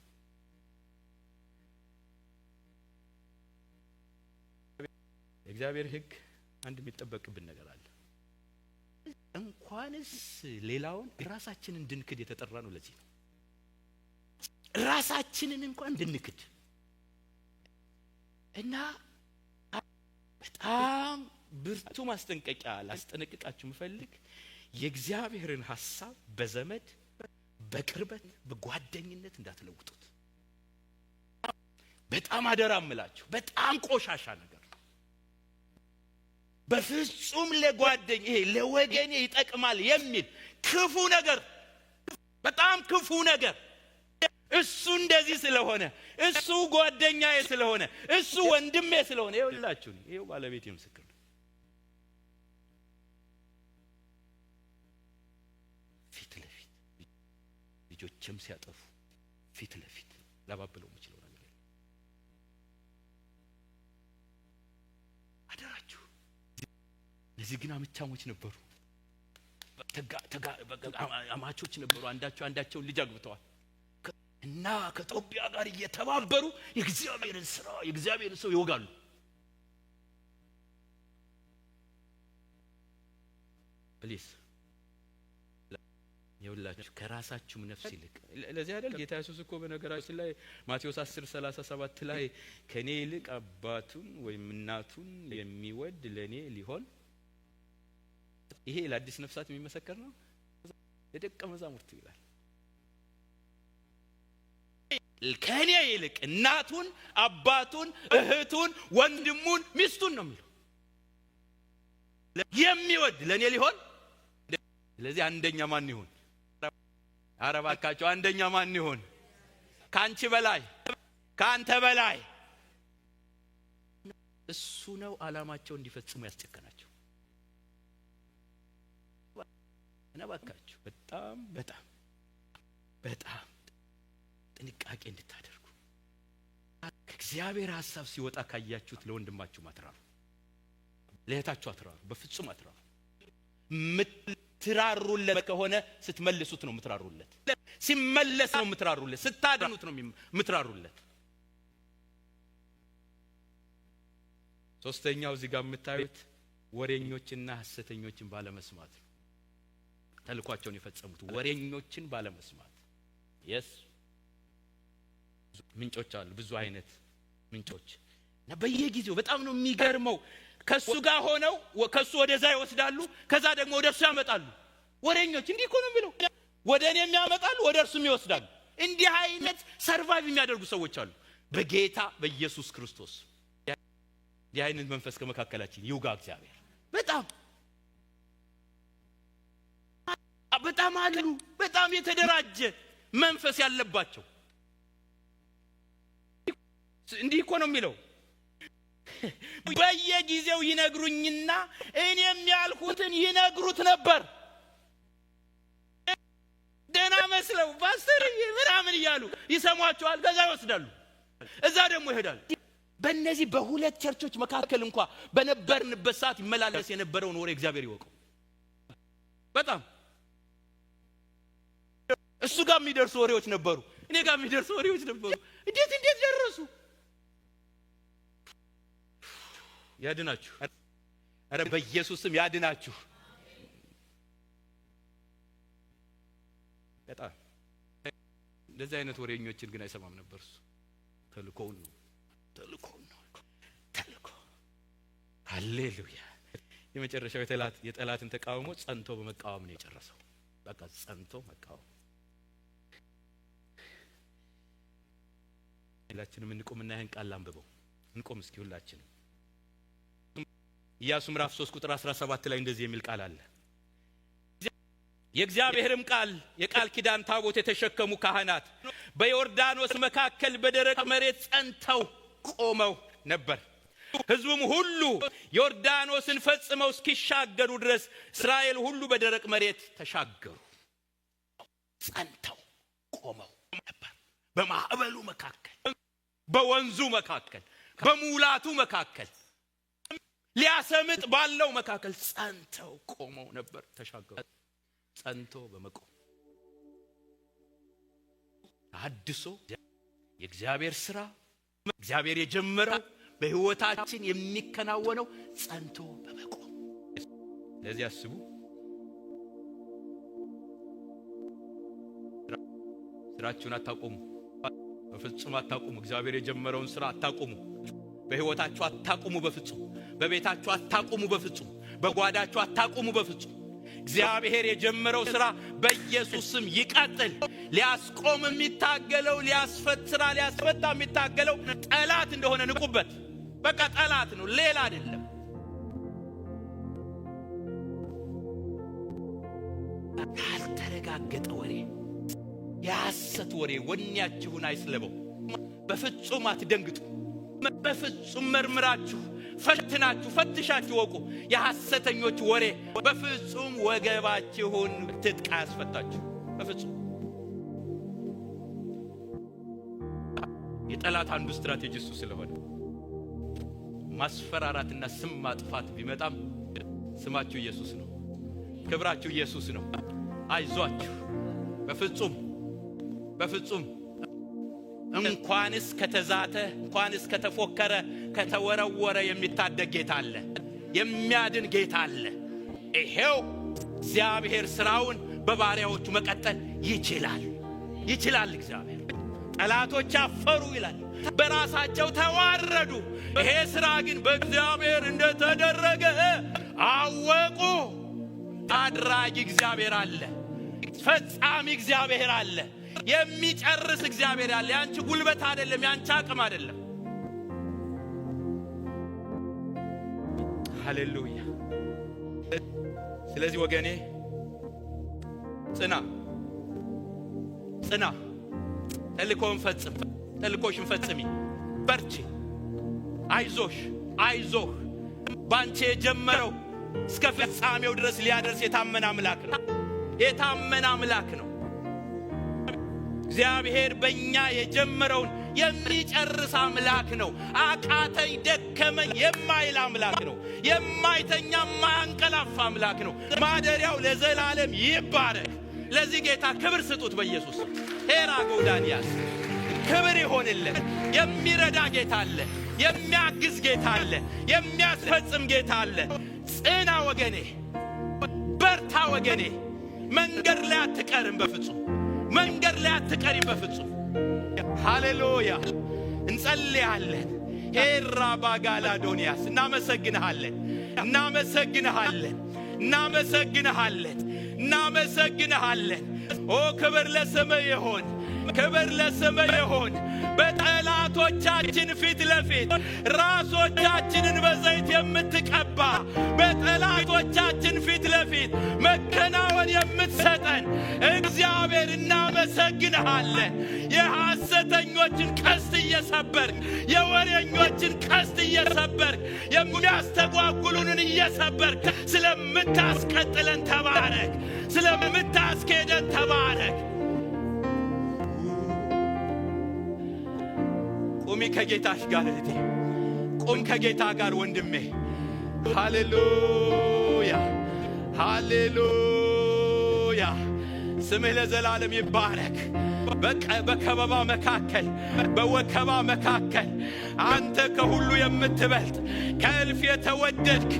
Speaker 1: የእግዚአብሔር ህግ አንድ የሚጠበቅብን ነገር አለ። እንኳንስ ሌላውን ራሳችንን እንድንክድ የተጠራ ነው። ለዚህ ነው ራሳችንን እንኳን እንድንክድ እና በጣም ብርቱ ማስጠንቀቂያ ላስጠነቅቃችሁ የምፈልግ የእግዚአብሔርን ሐሳብ በዘመድ በቅርበት በጓደኝነት እንዳትለውጡት። በጣም አደራ እምላችሁ። በጣም ቆሻሻ ነገር በፍጹም ለጓደኝ ይሄ ለወገኔ ይጠቅማል የሚል ክፉ ነገር፣ በጣም ክፉ ነገር። እሱ እንደዚህ ስለሆነ፣ እሱ ጓደኛዬ ስለሆነ፣ እሱ ወንድሜ ስለሆነ ይኸውላችሁ፣ ይኸው ባለቤቴ ምስክር ነው። ፊት ለፊት ልጆችም ሲያጠፉ ፊት ለፊት ላባብለው የምችለው ነገር አደራችሁ። እነዚህ ግን አመቻሞች ነበሩ፣ አማቾች ነበሩ። አንዳቸውን ልጅ አግብተዋል እና ከጦቢያ ጋር እየተባበሩ የእግዚአብሔርን ስራ የእግዚአብሔርን ሰው ይወጋሉ። ፕሊስ ይኸውላችሁ ከራሳችሁም ነፍስ ይልቅ ለዚህ አይደል ጌታ ኢየሱስ እኮ በነገራችን ላይ ማቴዎስ 10:37 ላይ ከኔ ይልቅ አባቱን ወይም እናቱን የሚወድ ለኔ ሊሆን። ይሄ ለአዲስ ነፍሳት የሚመሰከር ነው። የደቀ መዛሙርቱ ይላል ከኔ ይልቅ እናቱን፣ አባቱን፣ እህቱን፣ ወንድሙን፣ ሚስቱን ነው የሚለው የሚወድ ለኔ ሊሆን። ስለዚህ አንደኛ ማን ይሆን? ኧረ እባካችሁ አንደኛ ማን ይሆን? ካንቺ በላይ ካንተ በላይ እሱ ነው ዓላማቸው እንዲፈጽሙ ያስጨከናቸው። እና እባካችሁ በጣም በጣም በጣም ጥንቃቄ እንድታደርጉ። ከእግዚአብሔር ሐሳብ ሲወጣ ካያችሁት ለወንድማችሁ አትራሩ፣ ለእህታችሁ አትራሩ፣ በፍጹም አትራሩ። ምትራሩለት ከሆነ ስትመልሱት ነው ምትራሩለት፣ ሲመለስ ነው ምትራሩለት፣ ስታድኑት ነው ምትራሩለት። ሶስተኛው እዚህ ጋር የምታዩት ወሬኞችና ሐሰተኞችን ባለመስማት ነው። ተልኳቸውን የፈጸሙት ወሬኞችን ባለመስማት። yes ምንጮች አሉ፣ ብዙ አይነት ምንጮች እና በየጊዜው በጣም ነው የሚገርመው። ከሱ ጋር ሆነው ከሱ ወደዛ ይወስዳሉ፣ ከዛ ደግሞ ወደሱ ያመጣሉ። ወሬኞች እንዲህ እኮ ነው የሚለው፣ ወደ እኔ የሚያመጣሉ፣ ወደ እርሱም ይወስዳሉ። እንዲህ አይነት ሰርቫይቭ የሚያደርጉ ሰዎች አሉ። በጌታ በኢየሱስ ክርስቶስ እንዲህ አይነት መንፈስ ከመካከላችን ይውጋ እግዚአብሔር። በጣም አሉ፣ በጣም የተደራጀ መንፈስ ያለባቸው። እንዲህ እኮ ነው የሚለው፣ በየጊዜው ይነግሩኝና እኔም ያልኩትን ይነግሩት ነበር። ደህና መስለው ፓስተር ምናምን እያሉ ይሰሟቸዋል፣ ከዛ ይወስዳሉ፣ እዛ ደግሞ ይሄዳሉ። በእነዚህ በሁለት ቸርቾች መካከል እንኳን በነበርንበት ሰዓት ይመላለስ የነበረውን ወሬ እግዚአብሔር ይወቀው። በጣም እሱ ጋር የሚደርሱ ወሬዎች ነበሩ፣ እኔ ጋር የሚደርሱ ወሬዎች ነበሩ። እንዴት ደረሱ? ያድናችሁ። አረ በኢየሱስ ስም ያድናችሁ። በጣም እንደዚህ አይነት ወሬኞችን ግን አይሰማም ነበር እሱ። ተልኮውን ነው። ሃሌሉያ። የመጨረሻው የጠላትን ተቃውሞ ጸንቶ በመቃወም ነው የጨረሰው። በቃ ጸንቶ መቃወም። ሁላችንም እንቆምና ይሄን ቃል አንብበው። እንቆም እስኪ ሁላችንም። ኢያሱ ምዕራፍ 3 ቁጥር 17 ላይ እንደዚህ የሚል ቃል አለ። የእግዚአብሔርም ቃል የቃል ኪዳን ታቦት የተሸከሙ ካህናት በዮርዳኖስ መካከል በደረቅ መሬት ጸንተው ቆመው ነበር። ሕዝቡም ሁሉ ዮርዳኖስን ፈጽመው እስኪሻገሩ ድረስ እስራኤል ሁሉ በደረቅ መሬት ተሻገሩ። ጸንተው ቆመው ነበር። በማዕበሉ መካከል፣ በወንዙ መካከል፣ በሙላቱ መካከል፣ ሊያሰምጥ ባለው መካከል ጸንተው ቆመው ነበር። ተሻገሩ። ጸንቶ በመቆም አድሶ የእግዚአብሔር ሥራ እግዚአብሔር የጀመረው በሕይወታችን የሚከናወነው ጸንቶ በመቆም። ለዚህ አስቡ። ስራችሁን አታቆሙ፣ በፍጹም አታቆሙ። እግዚአብሔር የጀመረውን ሥራ አታቆሙ። በሕይወታችሁ አታቆሙ በፍጹም። በቤታችሁ አታቆሙ በፍጹም። በጓዳችሁ አታቆሙ በፍጹም። እግዚአብሔር የጀመረው ሥራ በኢየሱስ ስም ይቀጥል። ሊያስቆም የሚታገለው ሊያስፈታ የሚታገለው ጠላት እንደሆነ ንቁበት። በቃ ጠላት ነው፣ ሌላ አይደለም። ያልተረጋገጠ ወሬ፣ የሐሰት ወሬ ወኔያችሁን አይስለበው። በፍጹም አትደንግጡ። በፍጹም መርምራችሁ ፈትሻችሁ ወቁ። የሐሰተኞች ወሬ በፍጹም ወገባችሁን ትጥቅ አያስፈታችሁ። በፍጹም የጠላት አንዱ ስትራቴጂ እሱ ስለሆነ ማስፈራራትና ስም ማጥፋት ቢመጣም ስማችሁ ኢየሱስ ነው፣ ክብራችሁ ኢየሱስ ነው። አይዟችሁ። በፍጹም እንኳንስ ከተዛተ እንኳንስ ከተፎከረ ከተወረወረ የሚታደግ ጌታ አለ፣ የሚያድን ጌታ አለ። ይሄው እግዚአብሔር ሥራውን በባሪያዎቹ መቀጠል ይችላል። እግዚአብሔር ጠላቶች አፈሩ ይላል፣ በራሳቸው ተዋረዱ። ይሄ ሥራ ግን በእግዚአብሔር እንደተደረገ አወቁ። አድራጊ እግዚአብሔር አለ፣ ፈጻሚ እግዚአብሔር አለ፣ የሚጨርስ እግዚአብሔር አለ። ያንቺ ጉልበት አይደለም፣ ያንቺ አቅም አይደለም። ሃሌሉያ። ስለዚህ ወገኔ ጽና፣ ተልእኮሽን ፈጽሚ፣ በርቺ፣ አይዞህ። ባንቺ የጀመረው እስከ ፍጻሜው ድረስ ሊያደርስ የታመነ አምላክ ነው። እግዚአብሔር በእኛ የጀመረውን የሚጨርስ አምላክ ነው። አቃተኝ ደከመኝ የማይል አምላክ ነው። የማይተኛ የማያንቀላፋ አምላክ ነው። ማደሪያው ለዘላለም ይባረክ። ለዚህ ጌታ ክብር ስጡት በኢየሱስ። ሄራ ጎዳንያስ ክብር ይሆንልን። የሚረዳ ጌታ አለ፣ የሚያግዝ ጌታ አለ፣ የሚያስፈጽም ጌታ አለ። ጽና ወገኔ፣ በርታ ወገኔ። መንገድ ላይ አትቀርም በፍጹም። ሃሌሉያ። እንጸልያለን። ሄራ ባጋላ ዶንያስ እናመሰግንሃለን። ኦ ክብር ለስምህ ይሁን። በጠላቶቻችን ፊት ለፊት ራሶቻችንን በዘይት የምትቀባ፣ በጠላቶቻችን ፊት ለፊት መከናወን የምትሰጠን እግዚአብሔር እናመሰግንሃለን። የሐሰተኞችን ቀስት እየሰበርክ፣ የወሬኞችን ቀስት እየሰበርክ፣ የሚያስተጓጉሉንን እየሰበርክ ስለምታስቀጥለን ተባረክ፣ ስለምታስኬደን ተባረክ። ቁሚ ከጌታሽ ጋር እህቴ፣ ቁም ከጌታ ጋር ወንድሜ። ሃሌሉያ። ስምህ ለዘላለም ይባረክ። በከበባ መካከል በወከባ መካከል አንተ ከሁሉ የምትበልጥ ከእልፍ የተወደድክ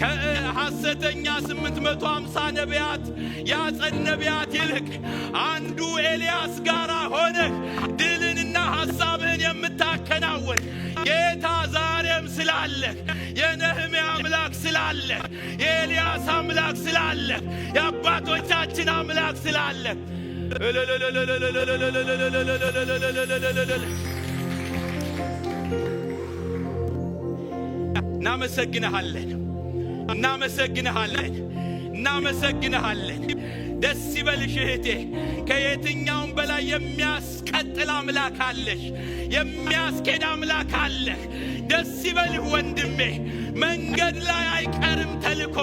Speaker 1: ከሐሰተኛ 850 ነቢያት ያጸድ ነቢያት ይልቅ አንዱ ኤልያስ ጋር ሆነህ ድልንና ሐሳብህን የምታከናውን ጌታ ዛሬም ስላለህ የነህምያ አምላክ ስላለህ የኤልያስ አምላክ ስላለህ የአባቶቻችን አምላክ ስላለህ እናመሰግንሃለን እናመሰግንሃለን እናመሰግንሃለን። ደስ ይበልሽ እህቴ፣ ከየትኛውም በላይ የሚያስቀጥል አምላክ አለሽ፣ የሚያስኬድ አምላክ አለህ። ደስ ይበልህ ወንድሜ፣ መንገድ ላይ አይቀርም ተልኮ፣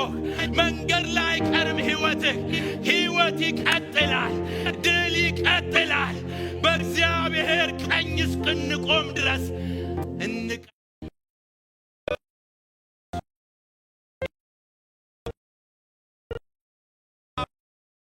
Speaker 1: መንገድ ላይ አይቀርም ሕይወትህ። ሕይወት ይቀጥላል፣ ድል ይቀጥላል። በእግዚአብሔር ቀኝ እስክንቆም ድረስ